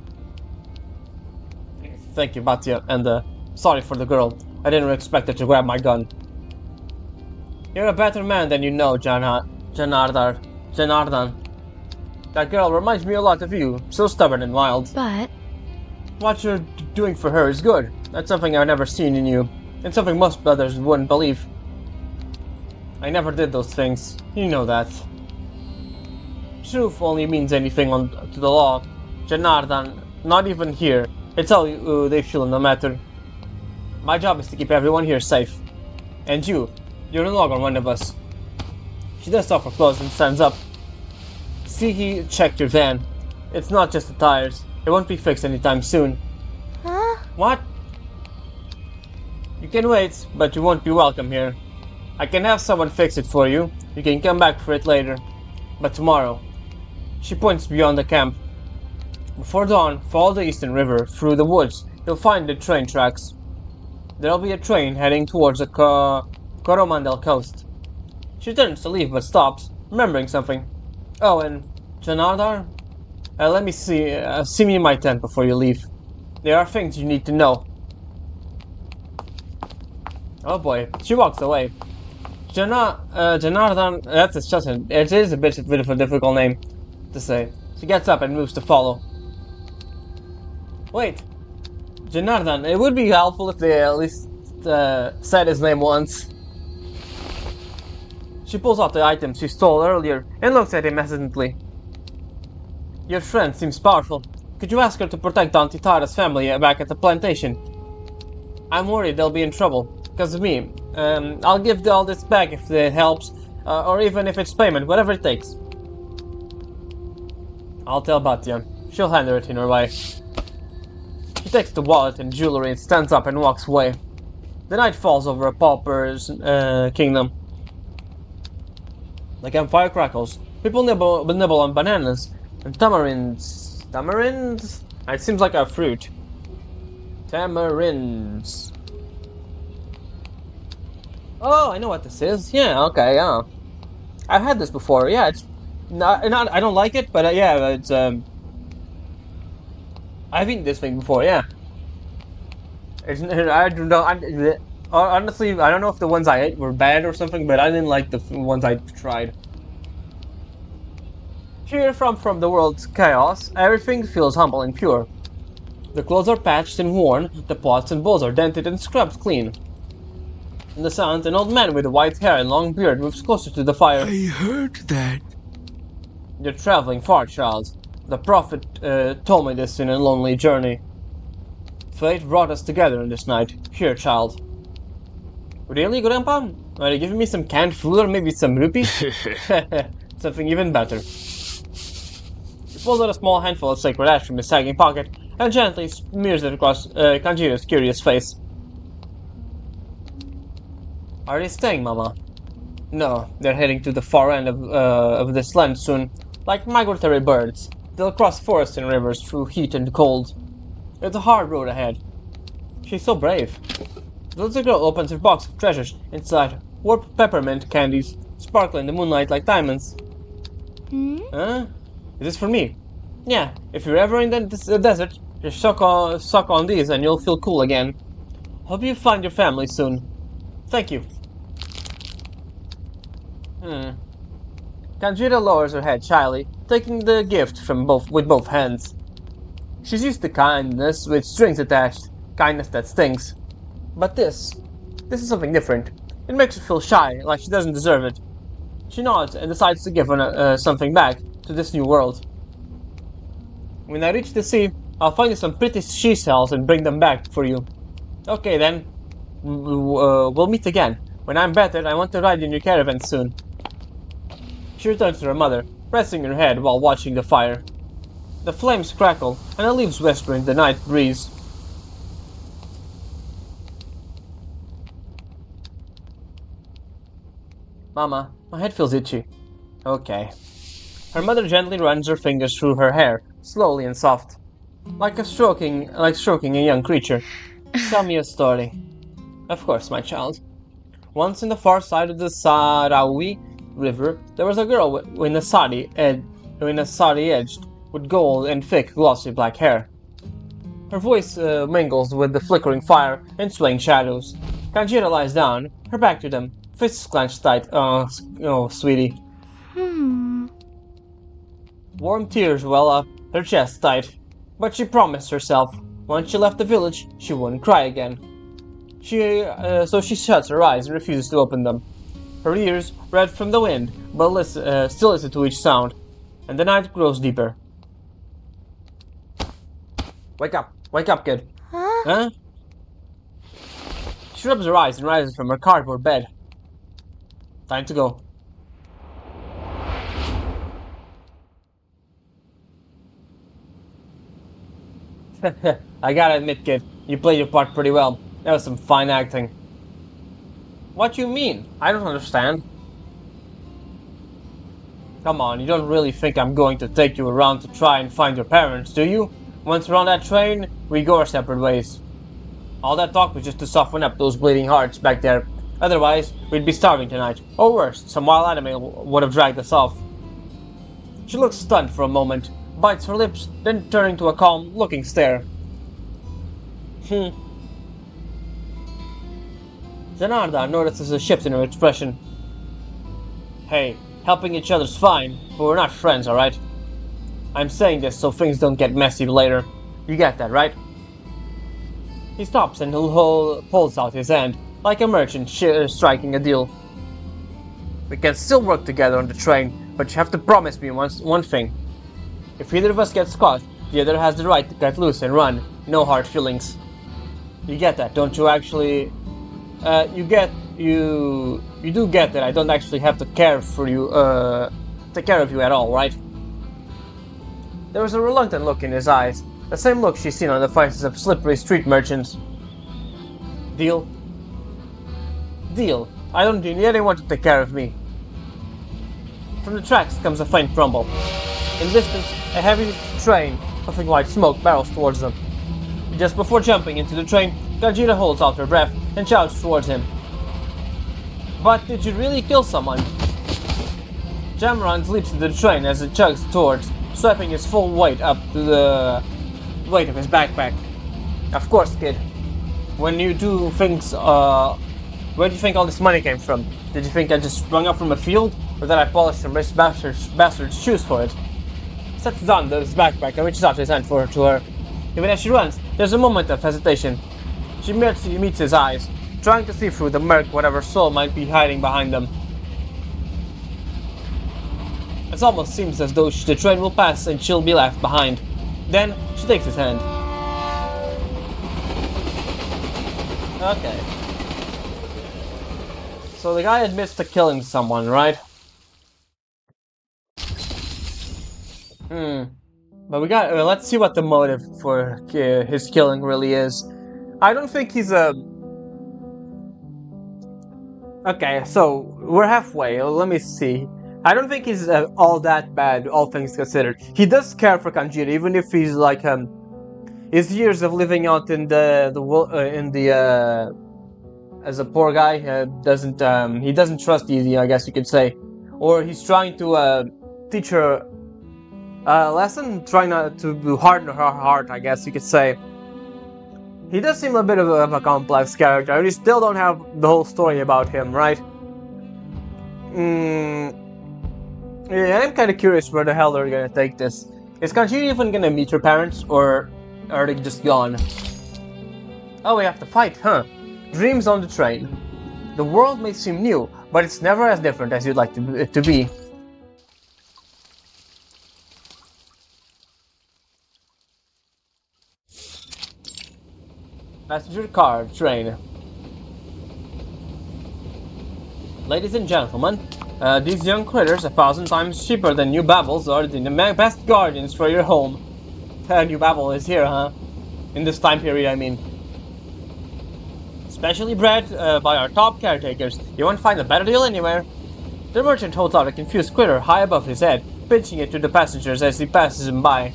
Thank you, Batya, and sorry for the girl. I didn't expect her to grab my gun. You're a better man than you know, Janardhan. That girl reminds me a lot of you, so stubborn and wild. But... What you're doing for her is good. That's something I've never seen in you, and something most brothers wouldn't believe. I never did those things. You know that. Truth only means anything to the law. Janardhan, not even here. It's how they feel no matter. My job is to keep everyone here safe. And you're no longer one of us. She does off her clothes and stands up. See, he checked your van. It's not just the tires. It won't be fixed anytime soon. Huh? What? You can wait, but you won't be welcome here. I can have someone fix it for you. You can come back for it later. But tomorrow. She points beyond the camp. Before dawn, follow the eastern river. Through the woods, you'll find the train tracks. There'll be a train heading towards the Coromandel coast. She turns to leave but stops, remembering something. Oh, and Janardar? Let me see me in my tent before you leave. There are things you need to know. Oh boy, she walks away. Janardhan, it is a bit of a difficult name to say. She gets up and moves to follow. Wait, Janardhan, it would be helpful if they at least said his name once. She pulls out the items she stole earlier and looks at him hesitantly. Your friend seems powerful. Could you ask her to protect Auntie Tara's family back at the plantation? I'm worried they'll be in trouble. Because of me. I'll give all this back if it helps. Or even if it's payment, whatever it takes. I'll tell Batya. She'll handle it in her way. She takes the wallet and jewelry and stands up and walks away. The night falls over a pauper's kingdom. The campfire crackles. People nibble on bananas and tamarinds. Tamarinds? It seems like a fruit. Tamarinds. Oh, I know what this is. Yeah, okay, yeah. I've had this before. Yeah, it's not. I don't like it, but yeah, it's I've eaten this thing before. Yeah. I don't know. Honestly, I don't know if the ones I ate were bad or something, but I didn't like the ones I tried. Here from the world's chaos, everything feels humble and pure. The clothes are patched and worn, the pots and bowls are dented and scrubbed clean. In the sound, an old man with white hair and long beard moves closer to the fire. I heard that. You're traveling far, child. The prophet told me this in a lonely journey. Fate brought us together in this night. Here, child. Really, Grandpa? Are you giving me some canned food or maybe some rupees? Something even better. He pulls out a small handful of sacred ash from his sagging pocket and gently smears it across Kanjira's curious face. Are they staying, Mama? No, they're heading to the far end of this land soon. Like migratory birds, they'll cross forests and rivers through heat and cold. It's a hard road ahead. She's so brave. The little girl opens her box of treasures. Inside, warped peppermint candies, sparkle in the moonlight like diamonds. Huh? Is this for me? Yeah, if you're ever in the desert, just suck on these and you'll feel cool again. Hope you find your family soon. Thank you. Kanjira lowers her head shyly, taking the gift with both hands. She's used to kindness with strings attached, kindness that stings. But this is something different. It makes her feel shy, like she doesn't deserve it. She nods and decides to give her something back to this new world. When I reach the sea, I'll find you some pretty she shells and bring them back for you. Okay then, we'll meet again. When I'm better, I want to ride in your caravan soon. She returns to her mother, resting her head while watching the fire. The flames crackle, and the leaves whisper in the night breeze. Mama, my head feels itchy. Okay. Her mother gently runs her fingers through her hair, slowly and soft, like stroking a young creature. Tell me a story. Of course, my child. Once in the far side of the Sarawi River, there was a girl in a sari edged with gold and thick, glossy black hair. Her voice mingles with the flickering fire and swaying shadows. Kanjira lies down, her back to them, fists clenched tight. Oh, sweetie. Hmm. Warm tears well up, her chest tight. But she promised herself, once she left the village, she wouldn't cry again. So she shuts her eyes and refuses to open them. Her ears, red from the wind, but still listen to each sound, and the night grows deeper. Wake up, kid. Huh? She rubs her eyes and rises from her cardboard bed. Time to go. I gotta admit, kid, you played your part pretty well. That was some fine acting. What you mean? I don't understand. Come on, you don't really think I'm going to take you around to try and find your parents, do you? Once we're on that train, we go our separate ways. All that talk was just to soften up those bleeding hearts back there. Otherwise, we'd be starving tonight. Or worse, some wild animal would have dragged us off. She looks stunned for a moment, bites her lips, then turning to a calm, looking stare. Janarda notices a shift in her expression. Hey, helping each other's fine, but we're not friends, alright? I'm saying this so things don't get messy later. You get that, right? He stops and pulls out his hand, like a merchant striking a deal. We can still work together on the train, but you have to promise me one thing. If either of us gets caught, the other has the right to cut loose and run. No hard feelings. You get that, don't you actually? You do get that I don't actually have to care for you, take care of you at all, right? There was a reluctant look in his eyes, the same look she's seen on the faces of slippery street merchants. Deal? Deal. I don't need anyone to take care of me. From the tracks comes a faint rumble. In the distance, a heavy train, puffing white smoke, barrels towards them. Just before jumping into the train, Kanjira holds out her breath and shouts towards him. But did you really kill someone? Jamrand leaps into the train as it chugs towards, swiping his full weight up to the weight of his backpack. Of course, kid. When you do things, where do you think all this money came from? Did you think I just sprung up from a field? Or that I polished some rich bastard's shoes for it? He sets down his backpack and reaches out his hand to her. Even as she runs, there's a moment of hesitation. She meets his eyes, trying to see through the murk whatever soul might be hiding behind them. It almost seems as though the train will pass and she'll be left behind. Then, she takes his hand. Okay. So the guy admits to killing someone, right? But let's see what the motive for his killing really is. I don't think he's a... Okay, so we're halfway. Let me see. I don't think he's all that bad, all things considered. He does care for Kanjira, even if he's like his years of living out in as a poor guy he doesn't trust Easy, I guess you could say, or he's trying to teach her a lesson, trying not to harden her heart, I guess you could say. He does seem a bit of a complex character, and we still don't have the whole story about him, right? Yeah, I'm kind of curious where the hell they're gonna take this. Is Kanjira even gonna meet her parents, or are they just gone? Oh, we have to fight, huh? Dreams on the train. The world may seem new, but it's never as different as you'd like it to be. Passenger car, train. Ladies and gentlemen, these young critters 1,000 times cheaper than new Babbles are the best guardians for your home. New Babble is here, huh? In this time period, I mean. Specially bred by our top caretakers. You won't find a better deal anywhere. The merchant holds out a confused critter high above his head, pinching it to the passengers as he passes him by.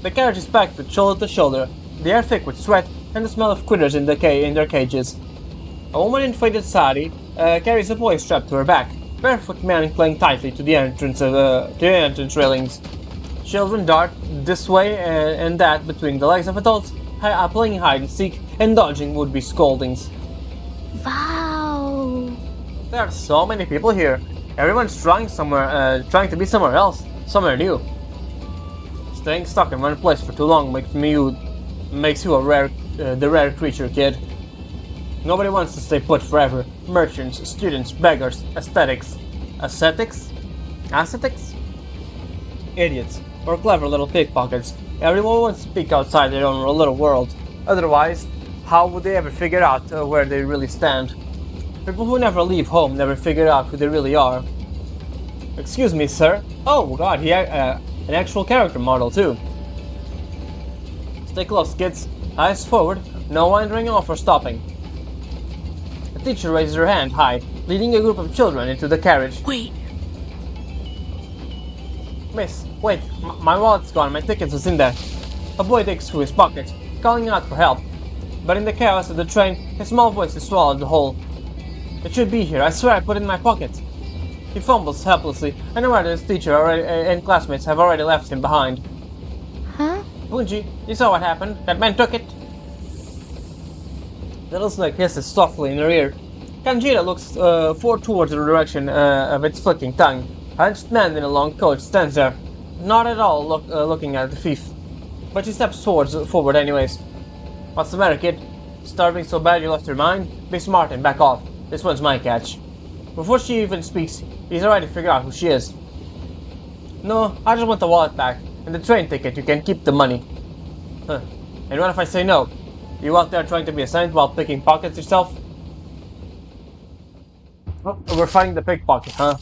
The carriage is packed with shoulder to shoulder, the air thick with sweat and the smell of critters in their cages. A woman in faded sari carries a boy strapped to her back, barefoot man clinging tightly to the entrance railings. Children dart this way and that between the legs of adults, playing hide and seek and dodging would-be scoldings. Wow. There are so many people here. Everyone's trying to be somewhere else, somewhere new. Staying stuck in one place for too long makes you the rare creature, kid. Nobody wants to stay put forever. Merchants, students, beggars, ascetics, idiots, or clever little pickpockets. Everyone wants to peek outside their own little world. Otherwise, how would they ever figure out where they really stand? People who never leave home never figure out who they really are. Excuse me, sir. Oh God, an actual character model too. Stay close, kids. Eyes forward. No wandering off or stopping. The teacher raises her hand high, leading a group of children into the carriage. Wait. Miss, wait. My wallet's gone. My tickets was in there. A boy digs through his pockets, calling out for help. But in the chaos of the train, his small voice is swallowed whole. It should be here. I swear I put it in my pocket. He fumbles helplessly, and aware that his teacher and classmates have already left him behind. Huh? Bunji, you saw what happened. That man took it. Little Snake hisses softly in her ear. Kanjira looks forward towards the direction of its flicking tongue. A hunched man in a long coat stands there, not at all looking at the thief. But she steps forward anyways. What's the matter, kid? Starving so bad you lost your mind? Be smart and back off. This one's my catch. Before she even speaks, he's already figured out who she is. No, I just want the wallet back, and the train ticket. You can keep the money. Huh. And what if I say no? You out there trying to be a saint while picking pockets yourself? Oh, we're fighting the pickpocket, huh?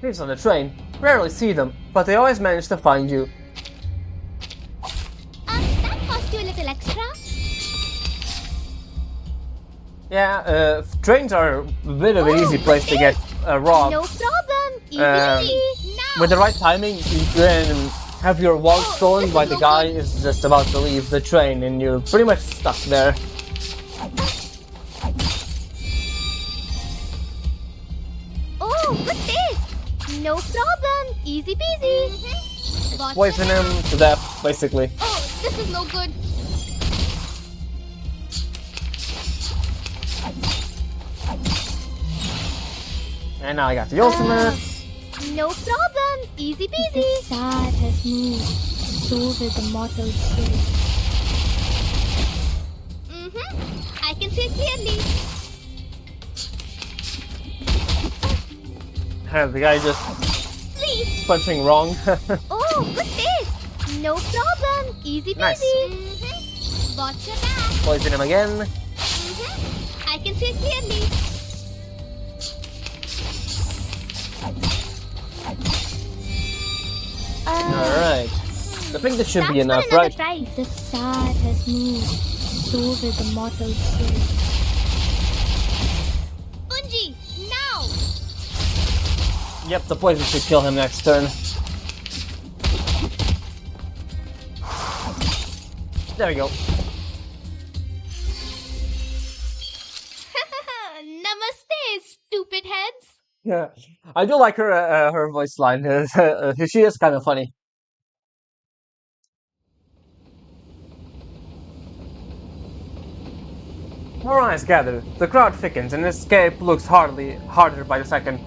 Thieves on the train. Rarely see them, but they always manage to find you. That cost you a little extra? Yeah, trains are a bit of an easy place to get robbed. No problem. Easy. With the right timing, you can have your wallet stolen while the guy is just about to leave the train and you're pretty much stuck there. Oh, what's this? No problem. Easy peasy. Poison him to death, basically. Oh, this is no good. And now I got the ultimate. No problem. Easy peasy. The sad has moved, so will the mortal spirit. I can see it clearly. The guy just Please. punching wrong. Oh, what's this? No problem. Easy Nice. peasy. Watch your back. Poison him again. I can see it clearly. Alright. I think that should be That's enough, for another right? try. The sad has moved, so will the mortal spirit. Bunji, now. Yep, the poison should kill him next turn. There we go. Namaste, stupid heads. Yeah, I do like her voice line. She is kind of funny. More eyes gather. The crowd thickens, and escape looks harder by the second.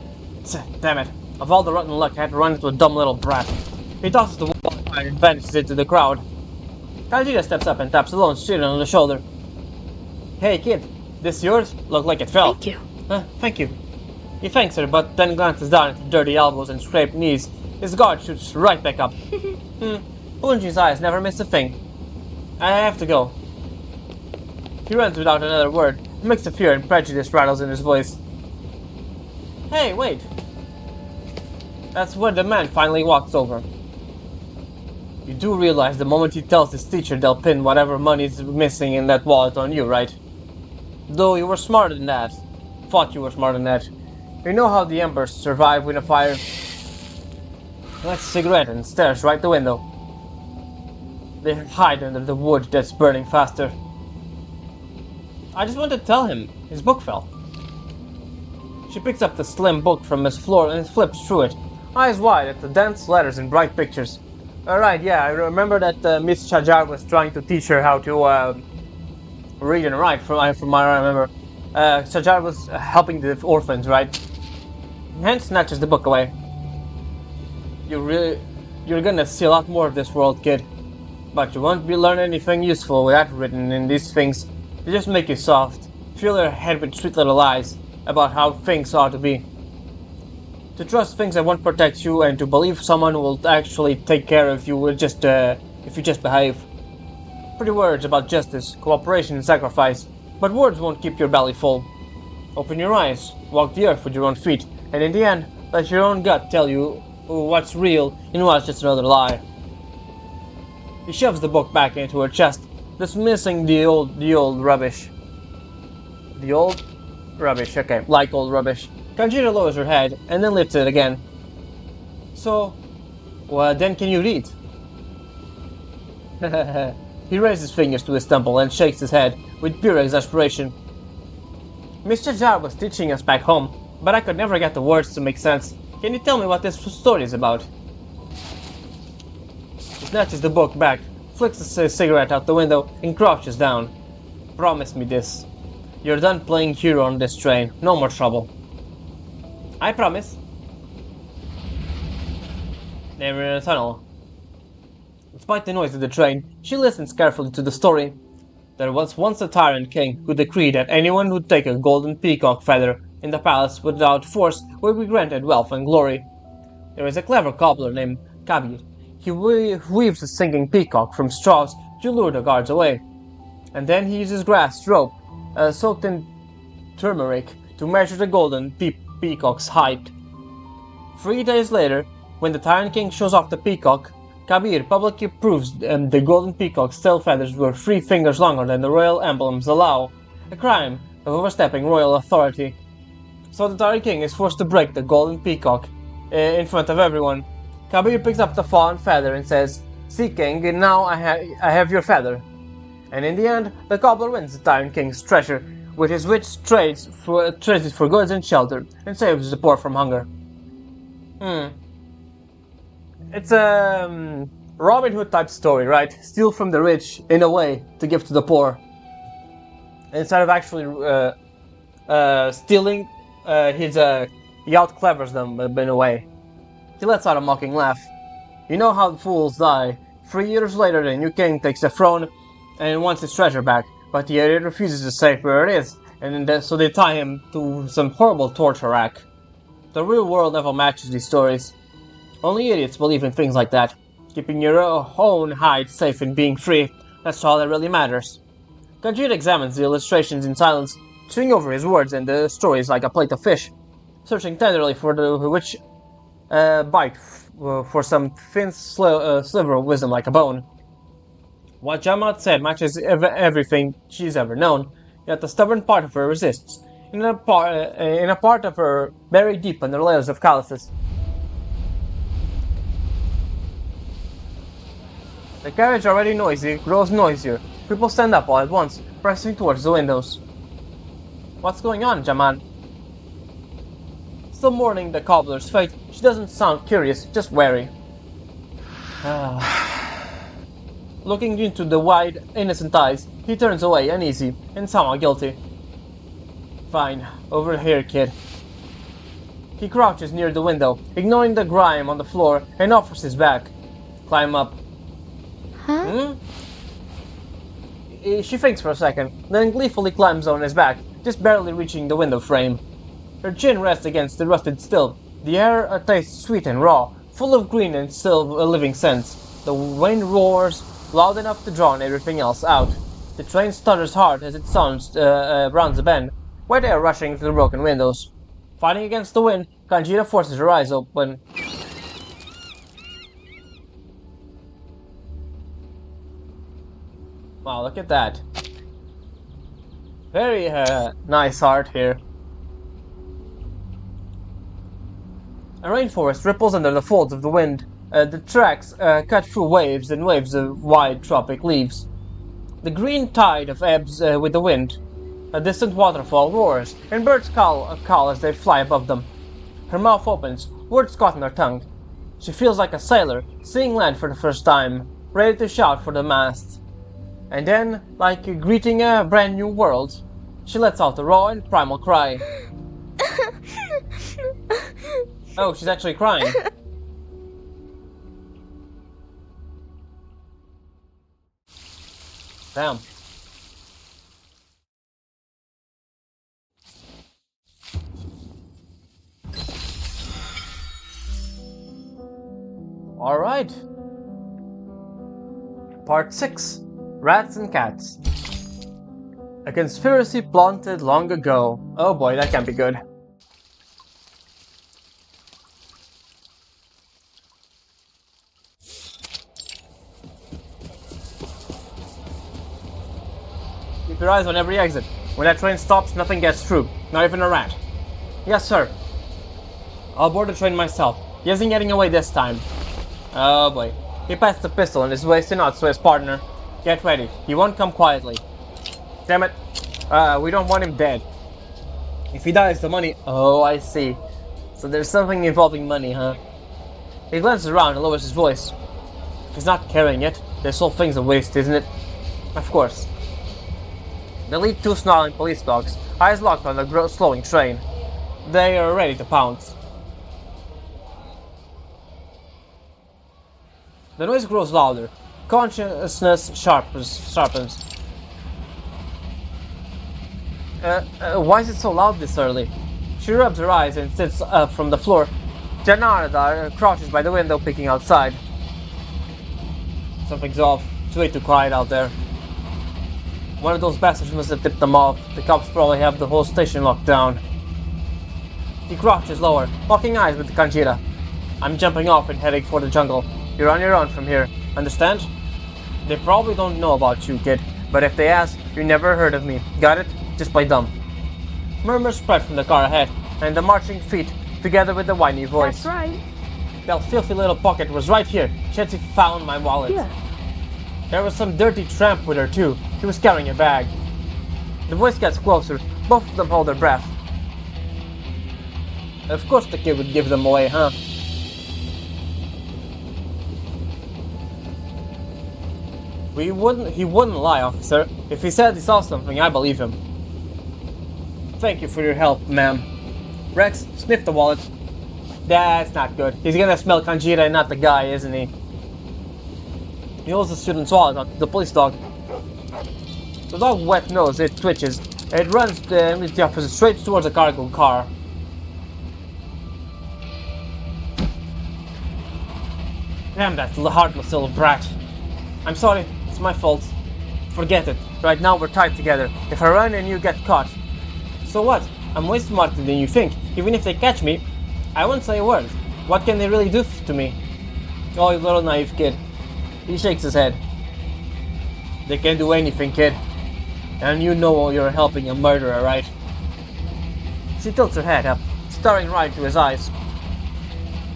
Damn it! Of all the rotten luck, I had to run into a dumb little brat. He tosses the wallet and vanishes into the crowd. Kanjira steps up and taps the lone student on the shoulder. Hey kid, this yours? Look like it fell. Thank you. Thank you. He thanks her, but then glances down at the dirty elbows and scraped knees. His guard shoots right back up. Bunji's eyes never miss a thing. I have to go. He runs without another word. A mix of fear and prejudice rattles in his voice. Hey, wait. That's where the man finally walks over. You do realize the moment he tells his teacher they'll pin whatever money's missing in that wallet on you, right? Though you were smarter than that. Thought you were smarter than that. You know how the embers survive with a fire? Lights a cigarette and stares right the window. They hide under the wood that's burning faster. I just want to tell him. His book fell. She picks up the slim book from his floor and flips through it, eyes wide at the dense letters and bright pictures. Alright, yeah, I remember that Miss Chajar was trying to teach her how to read and write, from what I remember. Chajar was helping the orphans, right? Hand snatches the book away. You're gonna see a lot more of this world, kid. But you won't be learning anything useful with that written in these things. They just make you soft. Fill your head with sweet little lies about how things ought to be. To trust things that won't protect you, and to believe someone will actually take care of you if you just behave. Pretty words about justice, cooperation, and sacrifice, but words won't keep your belly full. Open your eyes, walk the earth with your own feet, and in the end, let your own gut tell you what's real and what's just another lie. He shoves the book back into her chest, dismissing the old rubbish. The old rubbish, okay, like old rubbish. Kanjira lowers her head and then lifts it again. So, well, then can you read? He raises fingers to his temple and shakes his head with pure exasperation. Mr. Jar was teaching us back home, but I could never get the words to make sense. Can you tell me what this story is about? He snatches the book back, flicks a cigarette out the window, and crouches down. Promise me this. You're done playing hero on this train. No more trouble. I promise. They're in a tunnel. Despite the noise of the train, she listens carefully to the story. There was once a tyrant king who decreed that anyone who'd take a golden peacock feather in the palace without force would be granted wealth and glory. There is a clever cobbler named Kabir. He weaves a singing peacock from straws to lure the guards away. And then he uses grass rope, soaked in turmeric, to measure the golden peacock's height. 3 days later, when the Tyrant King shows off the peacock, Kabir publicly proves the golden peacock's tail feathers were 3 fingers longer than the royal emblems allow, a crime of overstepping royal authority. So the Tyrant King is forced to break the golden peacock in front of everyone. Kabir picks up the fallen feather and says, "See, King, and now I have your feather." And in the end, the cobbler wins the Tyrant King's treasure, with his witch trades it for goods and shelter, and saves the poor from hunger. It's a Robin Hood type story, right? Steal from the rich, in a way, to give to the poor. Instead of actually stealing, he out-clevers them in a way. He lets out a mocking laugh. You know how the fools die. 3 years later, the new king takes the throne and wants his treasure back, but the idiot refuses to say where it is, and so they tie him to some horrible torture rack. The real world never matches these stories. Only idiots believe in things like that. Keeping your own hide safe and being free, that's all that really matters. Kanjira examines the illustrations in silence, chewing over his words and the stories like a plate of fish, searching tenderly for which bite for some thin sliver of wisdom like a bone. What Jamaat said matches everything she's ever known, yet the stubborn part of her resists, in a part of her buried deep under layers of calluses. The carriage, already noisy, grows noisier. People stand up all at once, pressing towards the windows. What's going on, Jaman? Still mourning the cobbler's fate, she doesn't sound curious, just wary. Looking into the wide, innocent eyes, he turns away, uneasy, and somewhat guilty. Fine, over here, kid. He crouches near the window, ignoring the grime on the floor, and offers his back. Climb up. Huh? She thinks for a second, then gleefully climbs on his back, just barely reaching the window frame. Her chin rests against the rusted sill. The air tastes sweet and raw, full of green and still living scents. The wind roars, loud enough to drown everything else out. The train stutters hard as it rounds a bend, wet air rushing through the broken windows. Fighting against the wind, Kanjira forces her eyes open. Wow, look at that. Very nice art here. A rainforest ripples under the folds of the wind. The tracks cut through waves and waves of wide tropic leaves. The green tide ebbs with the wind. A distant waterfall roars, and birds call as they fly above them. Her mouth opens, words caught in her tongue. She feels like a sailor, seeing land for the first time, ready to shout for the mast. And then, like greeting a brand new world, she lets out a raw and primal cry. Oh, she's actually crying. Damn. Alright. Part 6. Rats and Cats. A conspiracy plotted long ago. Oh boy, that can't be good. Keep your eyes on every exit. When that train stops, nothing gets through. Not even a rat. Yes, sir. I'll board the train myself. He isn't getting away this time. Oh boy. He passed the pistol in his waist and not to his partner. Get ready. He won't come quietly. Damn it. We don't want him dead. If he dies, the money... Oh, I see. So there's something involving money, huh? He glances around and lowers his voice. If he's not carrying it, this whole thing's a waste, isn't it? Of course. They lead two snarling police dogs, eyes locked on the slowing train. They are ready to pounce. The noise grows louder. Consciousness sharpens. Why is it so loud this early? She rubs her eyes and sits up from the floor. Janarda crouches by the window peeking outside. Something's off. It's way too quiet out there. One of those bastards must have tipped them off. The cops probably have the whole station locked down. He crouches lower, locking eyes with the Kanjira. I'm jumping off and heading for the jungle. You're on your own from here. Understand? They probably don't know about you, kid. But if they ask, you never heard of me. Got it? Just play dumb. Murmurs spread from the car ahead, and the marching feet, together with the whiny voice. That's right. That filthy little pocket was right here. Chetty found my wallet. Here. There was some dirty tramp with her too. He was carrying a bag. The voice gets closer. Both of them hold their breath. Of course the kid would give them away, huh? He wouldn't lie, officer. If he said he saw something, I believe him. Thank you for your help, ma'am. Rex, sniff the wallet. That's not good. He's gonna smell Kanjira and not the guy, isn't he? He holds the student's wallet onto the police dog. The dog wet nose, it twitches. It runs with the opposite straight towards a cargo car. Damn that heartless little brat. I'm sorry, it's my fault. Forget it. Right now we're tied together. If I run and you get caught. So what? I'm way smarter than you think. Even if they catch me, I won't say a word. What can they really do to me? Oh, you little naive kid. He shakes his head. They can't do anything, kid. And you know you're helping a murderer, right? She tilts her head up, staring right into his eyes.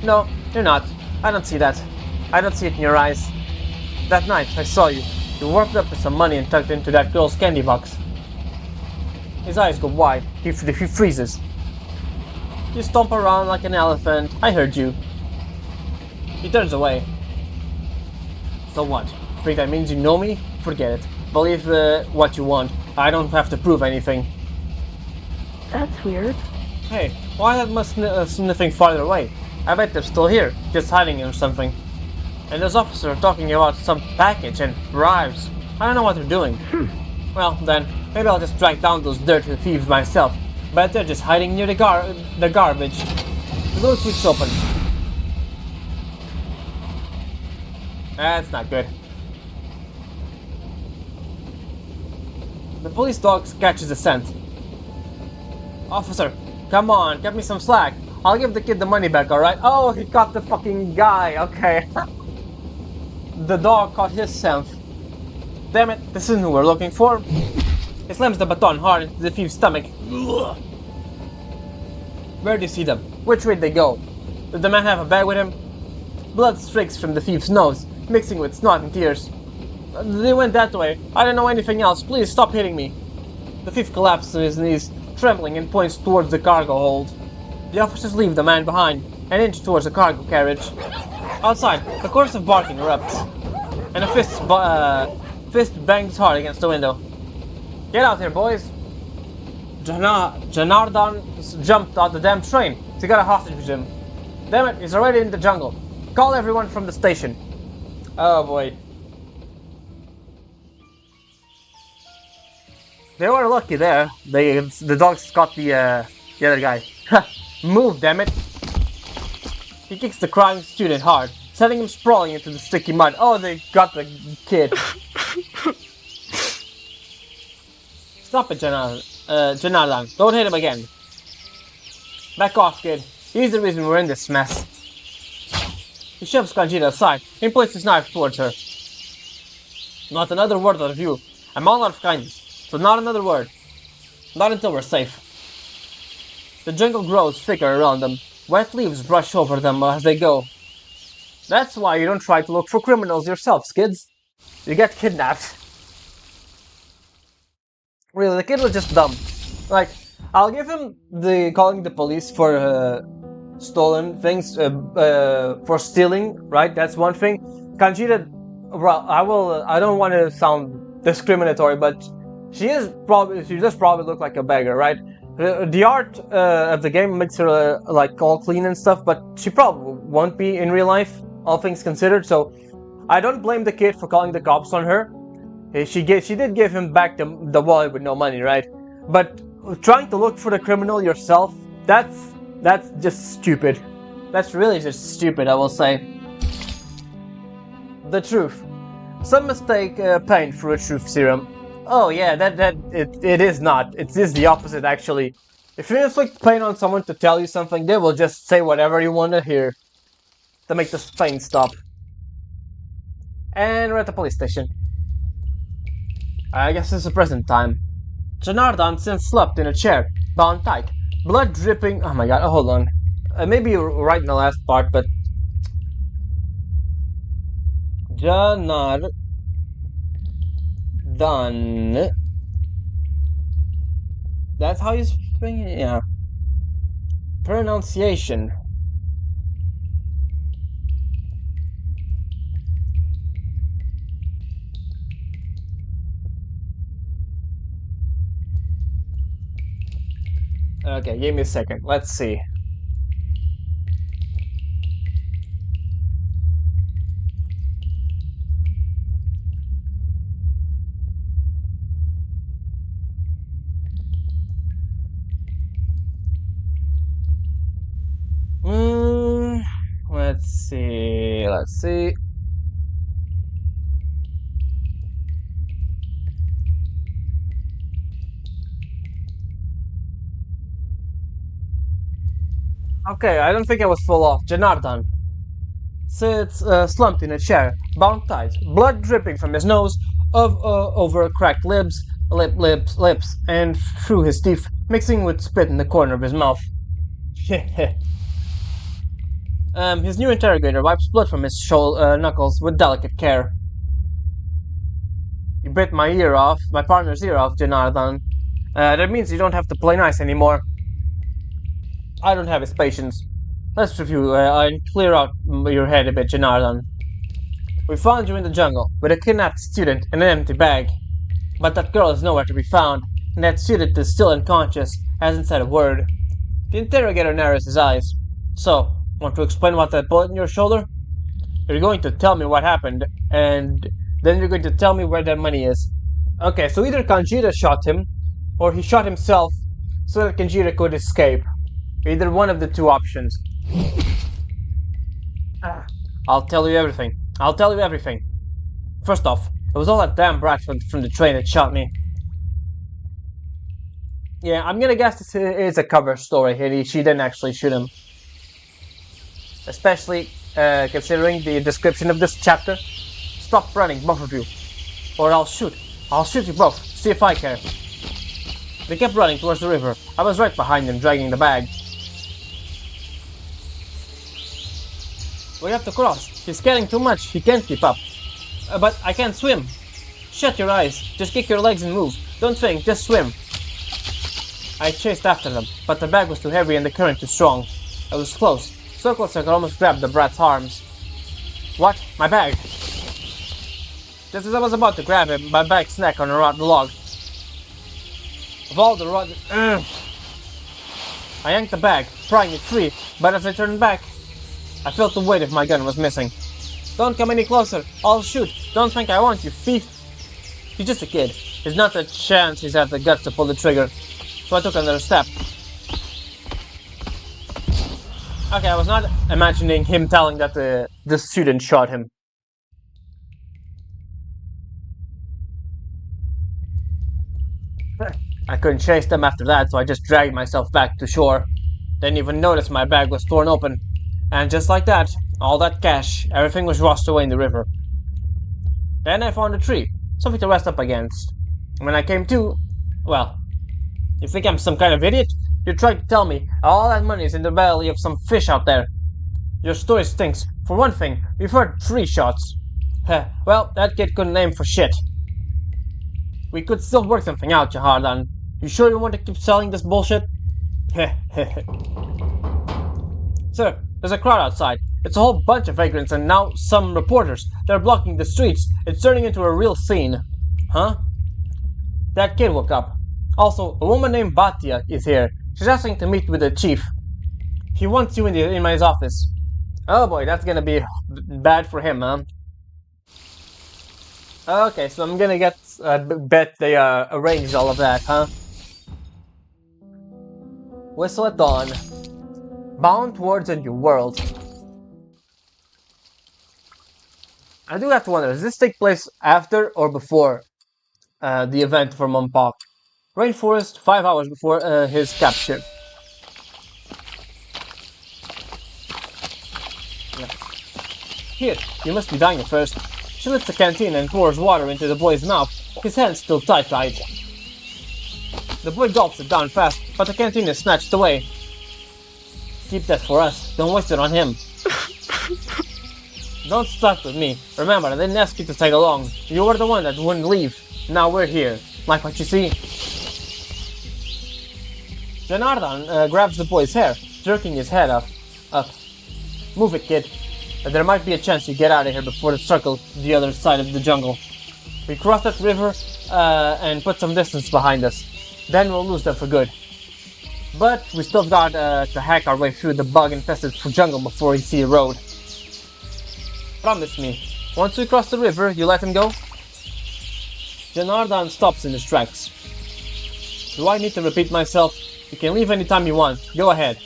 No, you're not. I don't see that. I don't see it in your eyes. That night, I saw you. You warped up with some money and tucked into that girl's candy box. His eyes go wide. He freezes. You stomp around like an elephant. I heard you. He turns away. So what? Think that means you know me? Forget it. Believe what you want. I don't have to prove anything. That's weird. Hey, why that much sniffing farther away? I bet they're still here, just hiding or something. And those officers are talking about some package and bribes. I don't know what they're doing. Well, then, maybe I'll just track down those dirty thieves myself. But they're just hiding near the garbage. The door switches open. That's not good. The police dog catches the scent. Officer, come on, get me some slack. I'll give the kid the money back, alright? Oh, he caught the fucking guy, okay. The dog caught his scent. Damn it, this isn't who we're looking for. He slams the baton hard into the thief's stomach. Where do you see them? Which way they go? Did the man have a bag with him? Blood streaks from the thief's nose, mixing with snot and tears. They went that way. I don't know anything else. Please stop hitting me. The thief collapses to his knees, trembling, and points towards the cargo hold. The officers leave the man behind and inch towards the cargo carriage. Outside, a chorus of barking erupts, and a fist bangs hard against the window. Get out here, boys! Janardhan jumped out the damn train to get a hostage with him. Damn it, he's already in the jungle. Call everyone from the station. Oh boy. They were lucky there. The dogs got the other guy. Move, damn it! He kicks the crying student hard, sending him sprawling into the sticky mud. Oh, they got the kid. Stop it, Janardhan. Don't hit him again. Back off, kid. He's the reason we're in this mess. He shoves Kanjira aside and points his knife towards her. Not another word out of you. I'm all out of kindness, so not another word. Not until we're safe. The jungle grows thicker around them. Wet leaves brush over them as they go. That's why you don't try to look for criminals yourselves, kids. You get kidnapped. Really, the kid was just dumb. Like, I'll give him the calling the police for stolen things, for stealing, right? That's one thing. Kanjira, well, I don't want to sound discriminatory, but she does probably look like a beggar, right? The art of the game makes her like all clean and stuff, but she probably won't be in real life, all things considered. So I don't blame the kid for calling the cops on her. She did give him back the wallet with no money, right? But trying to look for the criminal yourself, that's just stupid. That's really just stupid, I will say. The truth. Some mistake pain for a truth serum. Oh yeah, it is not. It is the opposite, actually. If you inflict pain on someone to tell you something, they will just say whatever you want to hear to make the pain stop. And we're at the police station. I guess it's the present time. Janardhan since slept in a chair, bound tight, blood dripping. Oh my god, hold on. Maybe you're right in the last part, but Janardhan. That's how you spell it? Yeah. Pronunciation. Okay, give me a second. Let's see. Let's see. Okay, I don't think I was full off. Janardhan sits slumped in a chair, bound tight, blood dripping from his nose, over cracked lips, and through his teeth, mixing with spit in the corner of his mouth. His new interrogator wipes blood from his knuckles with delicate care. You bit my partner's ear off, Janardhan. That means you don't have to play nice anymore. I don't have his patience. Let's review and clear out your head a bit, Janardhan. We found you in the jungle, with a kidnapped student and an empty bag. But that girl is nowhere to be found, and that student is still unconscious, hasn't said a word. The interrogator narrows his eyes. So, want to explain about that bullet in your shoulder? You're going to tell me what happened, and then you're going to tell me where that money is. Okay, so either Kanjira shot him, or he shot himself so that Kanjira could escape. Either one of the two options. I'll tell you everything. First off, it was all that damn brat from the train that shot me. Yeah, I'm gonna guess this is a cover story here. She didn't actually shoot him. Especially considering the description of this chapter. Stop running, both of you. Or I'll shoot. I'll shoot you both. See if I care. They kept running towards the river. I was right behind them, dragging the bag. We have to cross. He's carrying too much. He can't keep up. But I can't swim. Shut your eyes. Just kick your legs and move. Don't think, just swim. I chased after them, but the bag was too heavy and the current too strong. I was close. So close I could almost grab the brat's arms. What? My bag! Just as I was about to grab it, my bag snagged on a rotten log. Of all the rotten... I yanked the bag, prying it free, but as I turned back, I felt the weight of my gun was missing. Don't come any closer, I'll shoot. Don't think I want you, thief. He's just a kid. There's not a chance he's had the guts to pull the trigger. So I took another step. Okay, I was not imagining him telling that the student shot him. I couldn't chase them after that, so I just dragged myself back to shore. Didn't even notice my bag was torn open. And just like that, all that cash, everything was washed away in the river. Then I found a tree, something to rest up against. When I came to, well, you think I'm some kind of idiot? You tried to tell me all that money is in the belly of some fish out there. Your story stinks. For one thing, we've heard 3 shots. Well, that kid couldn't aim for shit. We could still work something out, Jahardan. You sure you want to keep selling this bullshit? Sir, there's a crowd outside. It's a whole bunch of vagrants and now some reporters. They're blocking the streets. It's turning into a real scene. Huh? That kid woke up. Also, a woman named Batia is here. She's asking to meet with the chief. He wants you in his office. Oh boy, that's gonna be bad for him, huh? Okay, so I'm gonna bet they arranged all of that, huh? Whistle at dawn. Bound towards a new world. I do have to wonder, does this take place after or before the event for Monpok? Rainforest, 5 hours before his capture. Yeah. Here, you must be dying first. She lifts the canteen and pours water into the boy's mouth, his hands still tight. The boy gulps it down fast, but the canteen is snatched away. Keep that for us, don't waste it on him. Don't start with me. Remember, I didn't ask you to tag along. You were the one that wouldn't leave. Now we're here. Like what you see? Janardan grabs the boy's hair, jerking his head up. Move it, kid. There might be a chance you get out of here before it circles the other side of the jungle. We cross that river and put some distance behind us. Then we'll lose them for good. But we still got to hack our way through the bug-infested jungle before we see a road. Promise me, once we cross the river, you let him go? Janardan stops in his tracks. Do I need to repeat myself? You can leave anytime you want. Go ahead.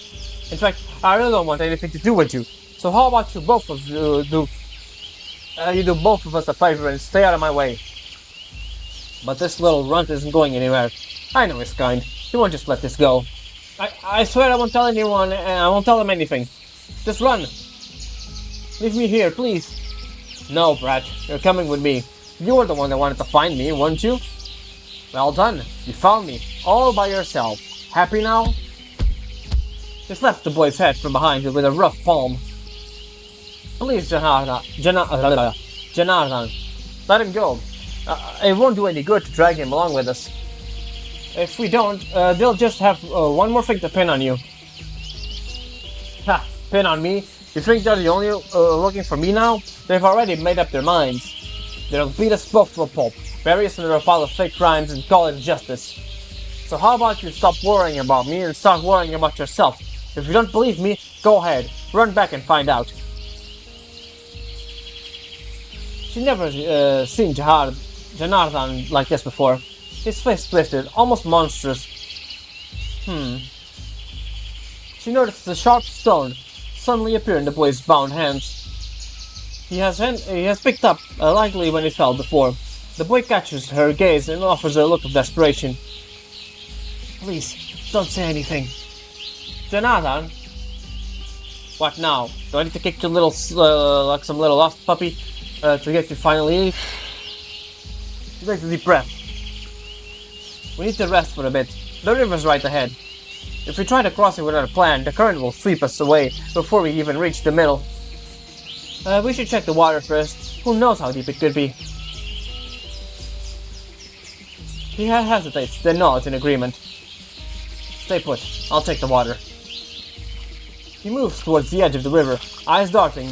In fact, I really don't want anything to do with you. So how about you both of you do both of us a favor and stay out of my way? But this little runt isn't going anywhere. I know his kind. He won't just let this go. I swear I won't tell anyone, and I won't tell him anything. Just run. Leave me here, please. No, Brat. You're coming with me. You were the one that wanted to find me, weren't you? Well done. You found me. All by yourself. Happy now? He slaps the boy's head from behind with a rough palm. Please, Janardan. Let him go. It won't do any good to drag him along with us. If we don't, they'll just have one more thing to pin on you. Ha! Pin on me? You think they're the only looking for me now? They've already made up their minds. They'll beat us both to a pulp, bury us under a pile of fake crimes and call it justice. So how about you stop worrying about me and start worrying about yourself? If you don't believe me, go ahead, run back and find out. She never seen Janardan like this before. His face twisted, almost monstrous. She noticed a sharp stone suddenly appear in the boy's bound hands. He has picked up lightly when it fell before. The boy catches her gaze and offers her a look of desperation. Please, don't say anything. Janardan? What now? Do I need to kick your little, like some little lost puppy, to get you finally leave? She takes a deep breath. We need to rest for a bit. The river's right ahead. If we try to cross it without a plan, the current will sweep us away before we even reach the middle. We should check the water first. Who knows how deep it could be? He hesitates, then nods in agreement. Stay put. I'll take the water. He moves towards the edge of the river, eyes darting,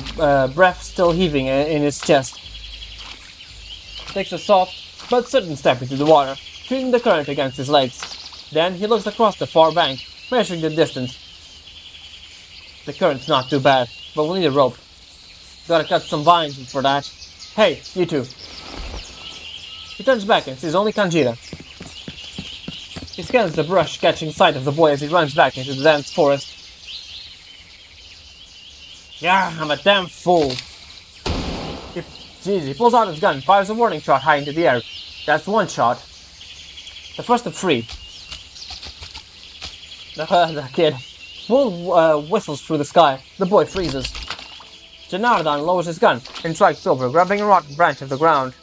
breath still heaving in his chest. Takes a soft but certain step into the water, feeling the current against his legs. Then he looks across the far bank, measuring the distance. The current's not too bad, but we'll need a rope. Gotta cut some vines for that. Hey, you two. He turns back and sees only Kanjira. He scans the brush, catching sight of the boy as he runs back into the dense forest. Yeah, I'm a damn fool. He pulls out his gun, fires a warning shot high into the air. That's one shot. The first of three. The kid. Bull whistles through the sky. The boy freezes. Janardhan lowers his gun and strikes over, grabbing a rotten branch of the ground.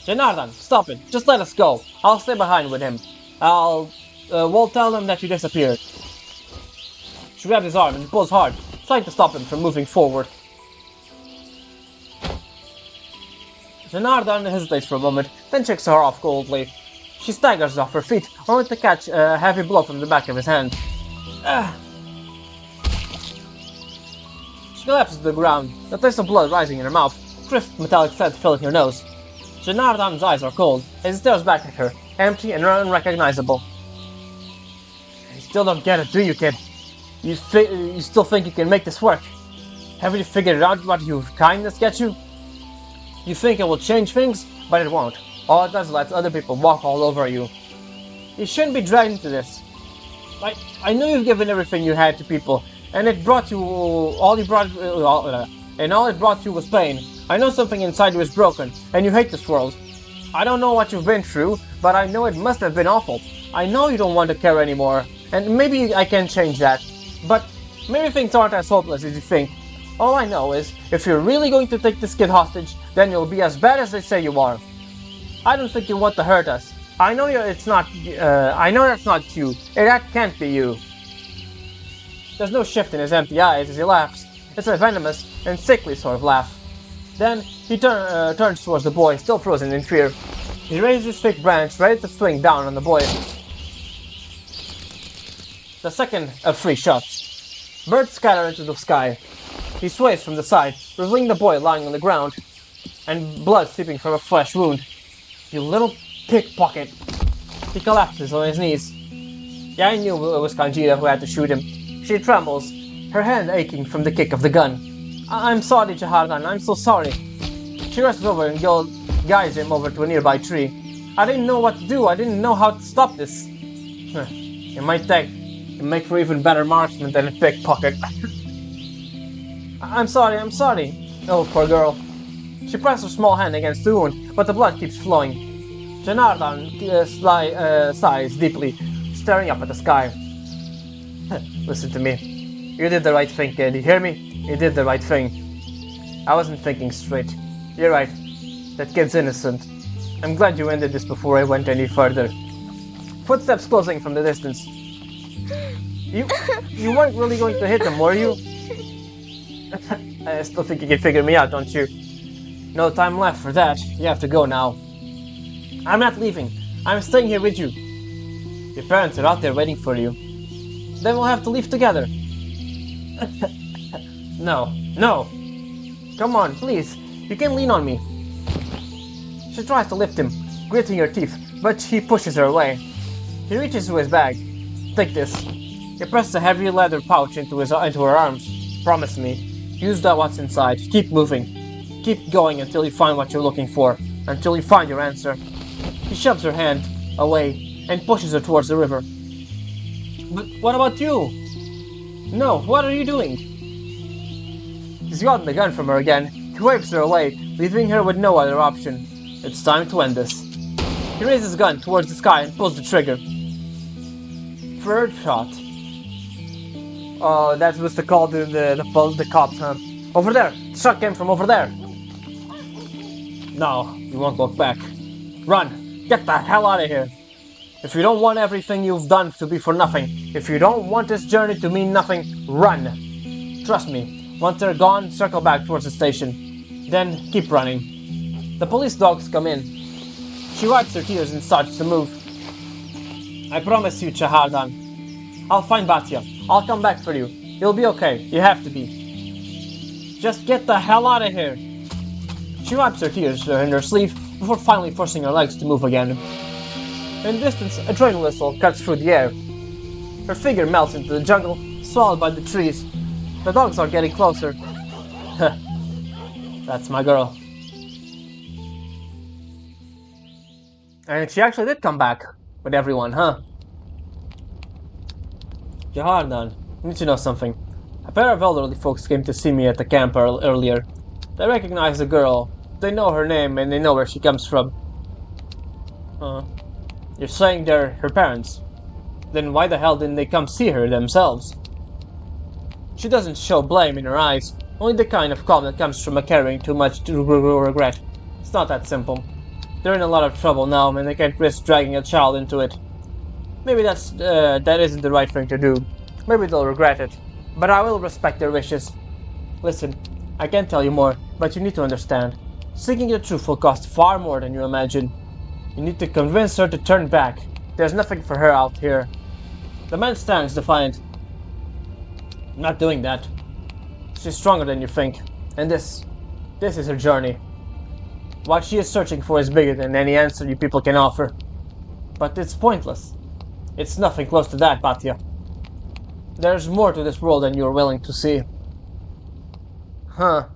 Janardhan, stop it. Just let us go. I'll stay behind with him. We'll tell them that you disappeared. She grabs his arm and pulls hard, trying to stop him from moving forward. Janardhan hesitates for a moment, then checks her off coldly. She staggers off her feet, only to catch a heavy blow from the back of his hand. She collapses to the ground, the taste of blood rising in her mouth, crisp metallic scent filling her nose. Janardhan's eyes are cold as he stares back at her, empty and unrecognizable. You still don't get it, do you, kid? You still think you can make this work? Haven't you figured out what your kindness gets you? You think it will change things, but it won't. All it does is let other people walk all over you. You shouldn't be dragged into this. I know you've given everything you had to people, and it brought you all it brought you was pain. I know something inside you is broken, and you hate this world. I don't know what you've been through, but I know it must have been awful. I know you don't want to care anymore, and maybe I can change that. But maybe things aren't as hopeless as you think. All I know is, if you're really going to take this kid hostage, then you'll be as bad as they say you are. I don't think you want to hurt us. I know it's not. I know that's not you, and that can't be you. There's no shift in his empty eyes as he laughs. It's a venomous and sickly sort of laugh. Then he turns towards the boy, still frozen in fear. He raises his thick branch, ready to swing down on the boy. The second of 3 shots. Birds scatter into the sky. He sways from the side, revealing the boy lying on the ground, and blood seeping from a flesh wound. You little pickpocket! He collapses on his knees. Yeah, I knew it was Kanjira who had to shoot him. She trembles, her hand aching from the kick of the gun. I'm sorry, Janardhan, I'm so sorry. She rushes over and guides him over to a nearby tree. I didn't know what to do, I didn't know how to stop this. It might make for even better marksman than a pickpocket. I'm sorry. Oh, poor girl. She presses her small hand against the wound, but the blood keeps flowing. Janardhan sighs deeply, staring up at the sky. Listen to me. You did the right thing, kid. You hear me? You did the right thing. I wasn't thinking straight. You're right. That kid's innocent. I'm glad you ended this before I went any further. Footsteps closing from the distance. You weren't really going to hit him, were you? I still think you can figure me out, don't you? No time left for that. You have to go now. I'm not leaving. I'm staying here with you. Your parents are out there waiting for you. Then we'll have to leave together. No. Come on, please. You can lean on me. She tries to lift him, gritting her teeth, but he pushes her away. He reaches to his bag. Take this. He presses a heavy leather pouch into her arms. Promise me. Use that what's inside. Keep moving. Keep going until you find what you're looking for. Until you find your answer. He shoves her hand away and pushes her towards the river. But what about you? No, what are you doing? He's gotten the gun from her again. He wipes her away, leaving her with no other option. It's time to end this. He raises his gun towards the sky and pulls the trigger. Third shot. Oh, that was the call to the cops, huh? Over there! The shot came from over there! No, you won't look back. Run! Get the hell out of here! If you don't want everything you've done to be for nothing, if you don't want this journey to mean nothing, run! Trust me, Once they're gone, circle back towards the station. Then keep running. The police dogs come in. She wipes her tears and starts to move. I promise you, Chahardan. I'll find Batya. I'll come back for you. You'll be okay. You have to be. Just get the hell out of here. She wipes her tears in her sleeve before finally forcing her legs to move again. In the distance, a train whistle cuts through the air. Her figure melts into the jungle, swallowed by the trees. The dogs are getting closer. That's my girl. And she actually did come back with everyone, huh? Jahardan, you need to know something. A pair of elderly folks came to see me at the camp earlier. They recognize the girl. They know her name and they know where she comes from. You're saying they're her parents? Then why the hell didn't they come see her themselves? She doesn't show blame in her eyes, only the kind of calm that comes from carrying too much to regret. It's not that simple. They're in a lot of trouble now, and they can't risk dragging a child into it. Maybe that isn't the right thing to do. Maybe they'll regret it. But I will respect their wishes. Listen, I can't tell you more, but you need to understand. Seeking the truth will cost far more than you imagine. You need to convince her to turn back. There's nothing for her out here. The man stands defiant. I'm not doing that. She's stronger than you think. And this is her journey. What she is searching for is bigger than any answer you people can offer. But it's pointless. It's nothing close to that, Batya. There's more to this world than you're willing to see. Huh.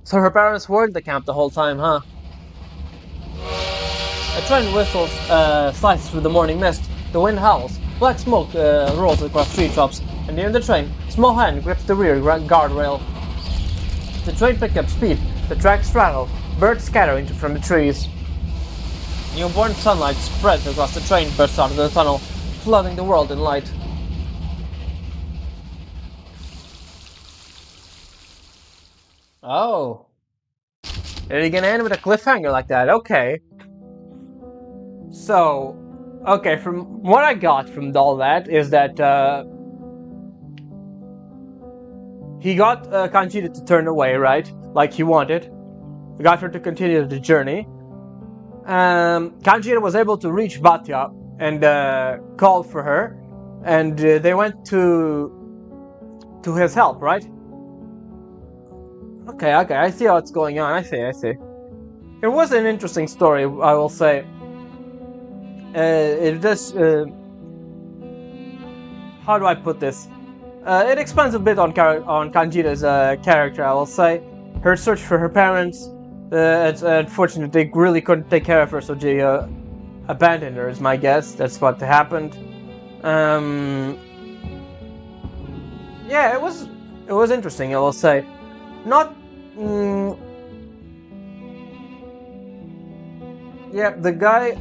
So her parents were in the camp the whole time, huh? A train whistles, slices through the morning mist. The wind howls. Black smoke rolls across treetops. And near the train, a small hand grips the rear guardrail. The train picks up speed. The tracks rattle. Birds scatter from the trees. Newborn sunlight spreads across the train, bursts out of the tunnel, flooding the world in light. Oh. Are you gonna end with a cliffhanger like that? Okay. So, okay, from what I got from all that is that he got Kanjira to turn away, right? Like he wanted. Got her to continue the journey. Kanjira was able to reach Batya and call for her, and they went to his help, right? Okay, I see what's going on. I see. It was an interesting story, I will say. It does. How do I put this? It expands a bit on Kanjira's character, I will say. Her search for her parents. It's unfortunate they really couldn't take care of her, so they abandoned her, is my guess. That's what happened. Yeah, it was interesting, I will say. Not. Yeah, the guy.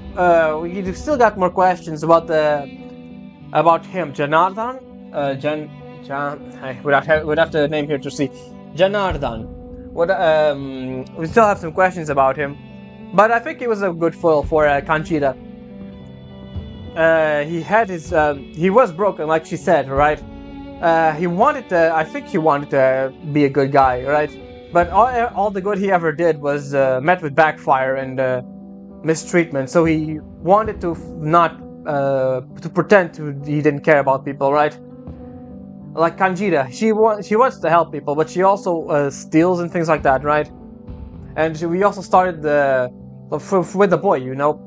We still got more questions about him, Janardhan. We'd have to name here to see Janardhan. We still have some questions about him, but I think he was a good foil for Kanjira. He was broken, like she said, right? I think he wanted to be a good guy, right? But all the good he ever did was met with backfire and mistreatment. So he wanted to to pretend he didn't care about people, right? Like Kanjira, she wants to help people, but she also steals and things like that, right? And we also started with the boy, you know.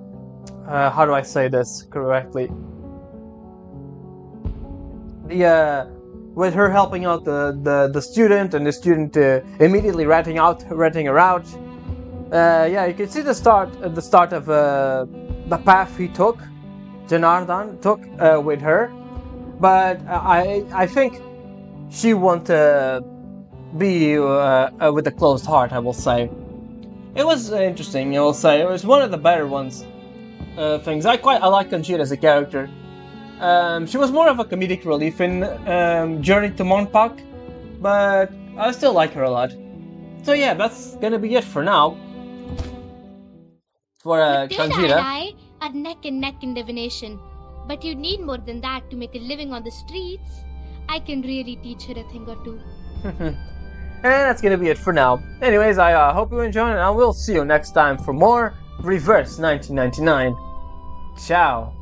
How do I say this correctly? With her helping out the student, and the student immediately ratting her out. Yeah, you can see the start of the path he took, Janardhan took with her. But I think she wants to be with a closed heart, I will say. It was interesting, I will say. It was one of the better ones. Things. I like Kanjira as a character. She was more of a comedic relief in Journey to Monpak, but I still like her a lot. So yeah, that's gonna be it for now. For Matilda Kanjira. and I are neck and neck in divination. But you need more than that to make a living on the streets. I can really teach her a thing or two. And that's gonna be it for now. Anyways, I hope you enjoyed, and I will see you next time for more Reverse 1999. Ciao.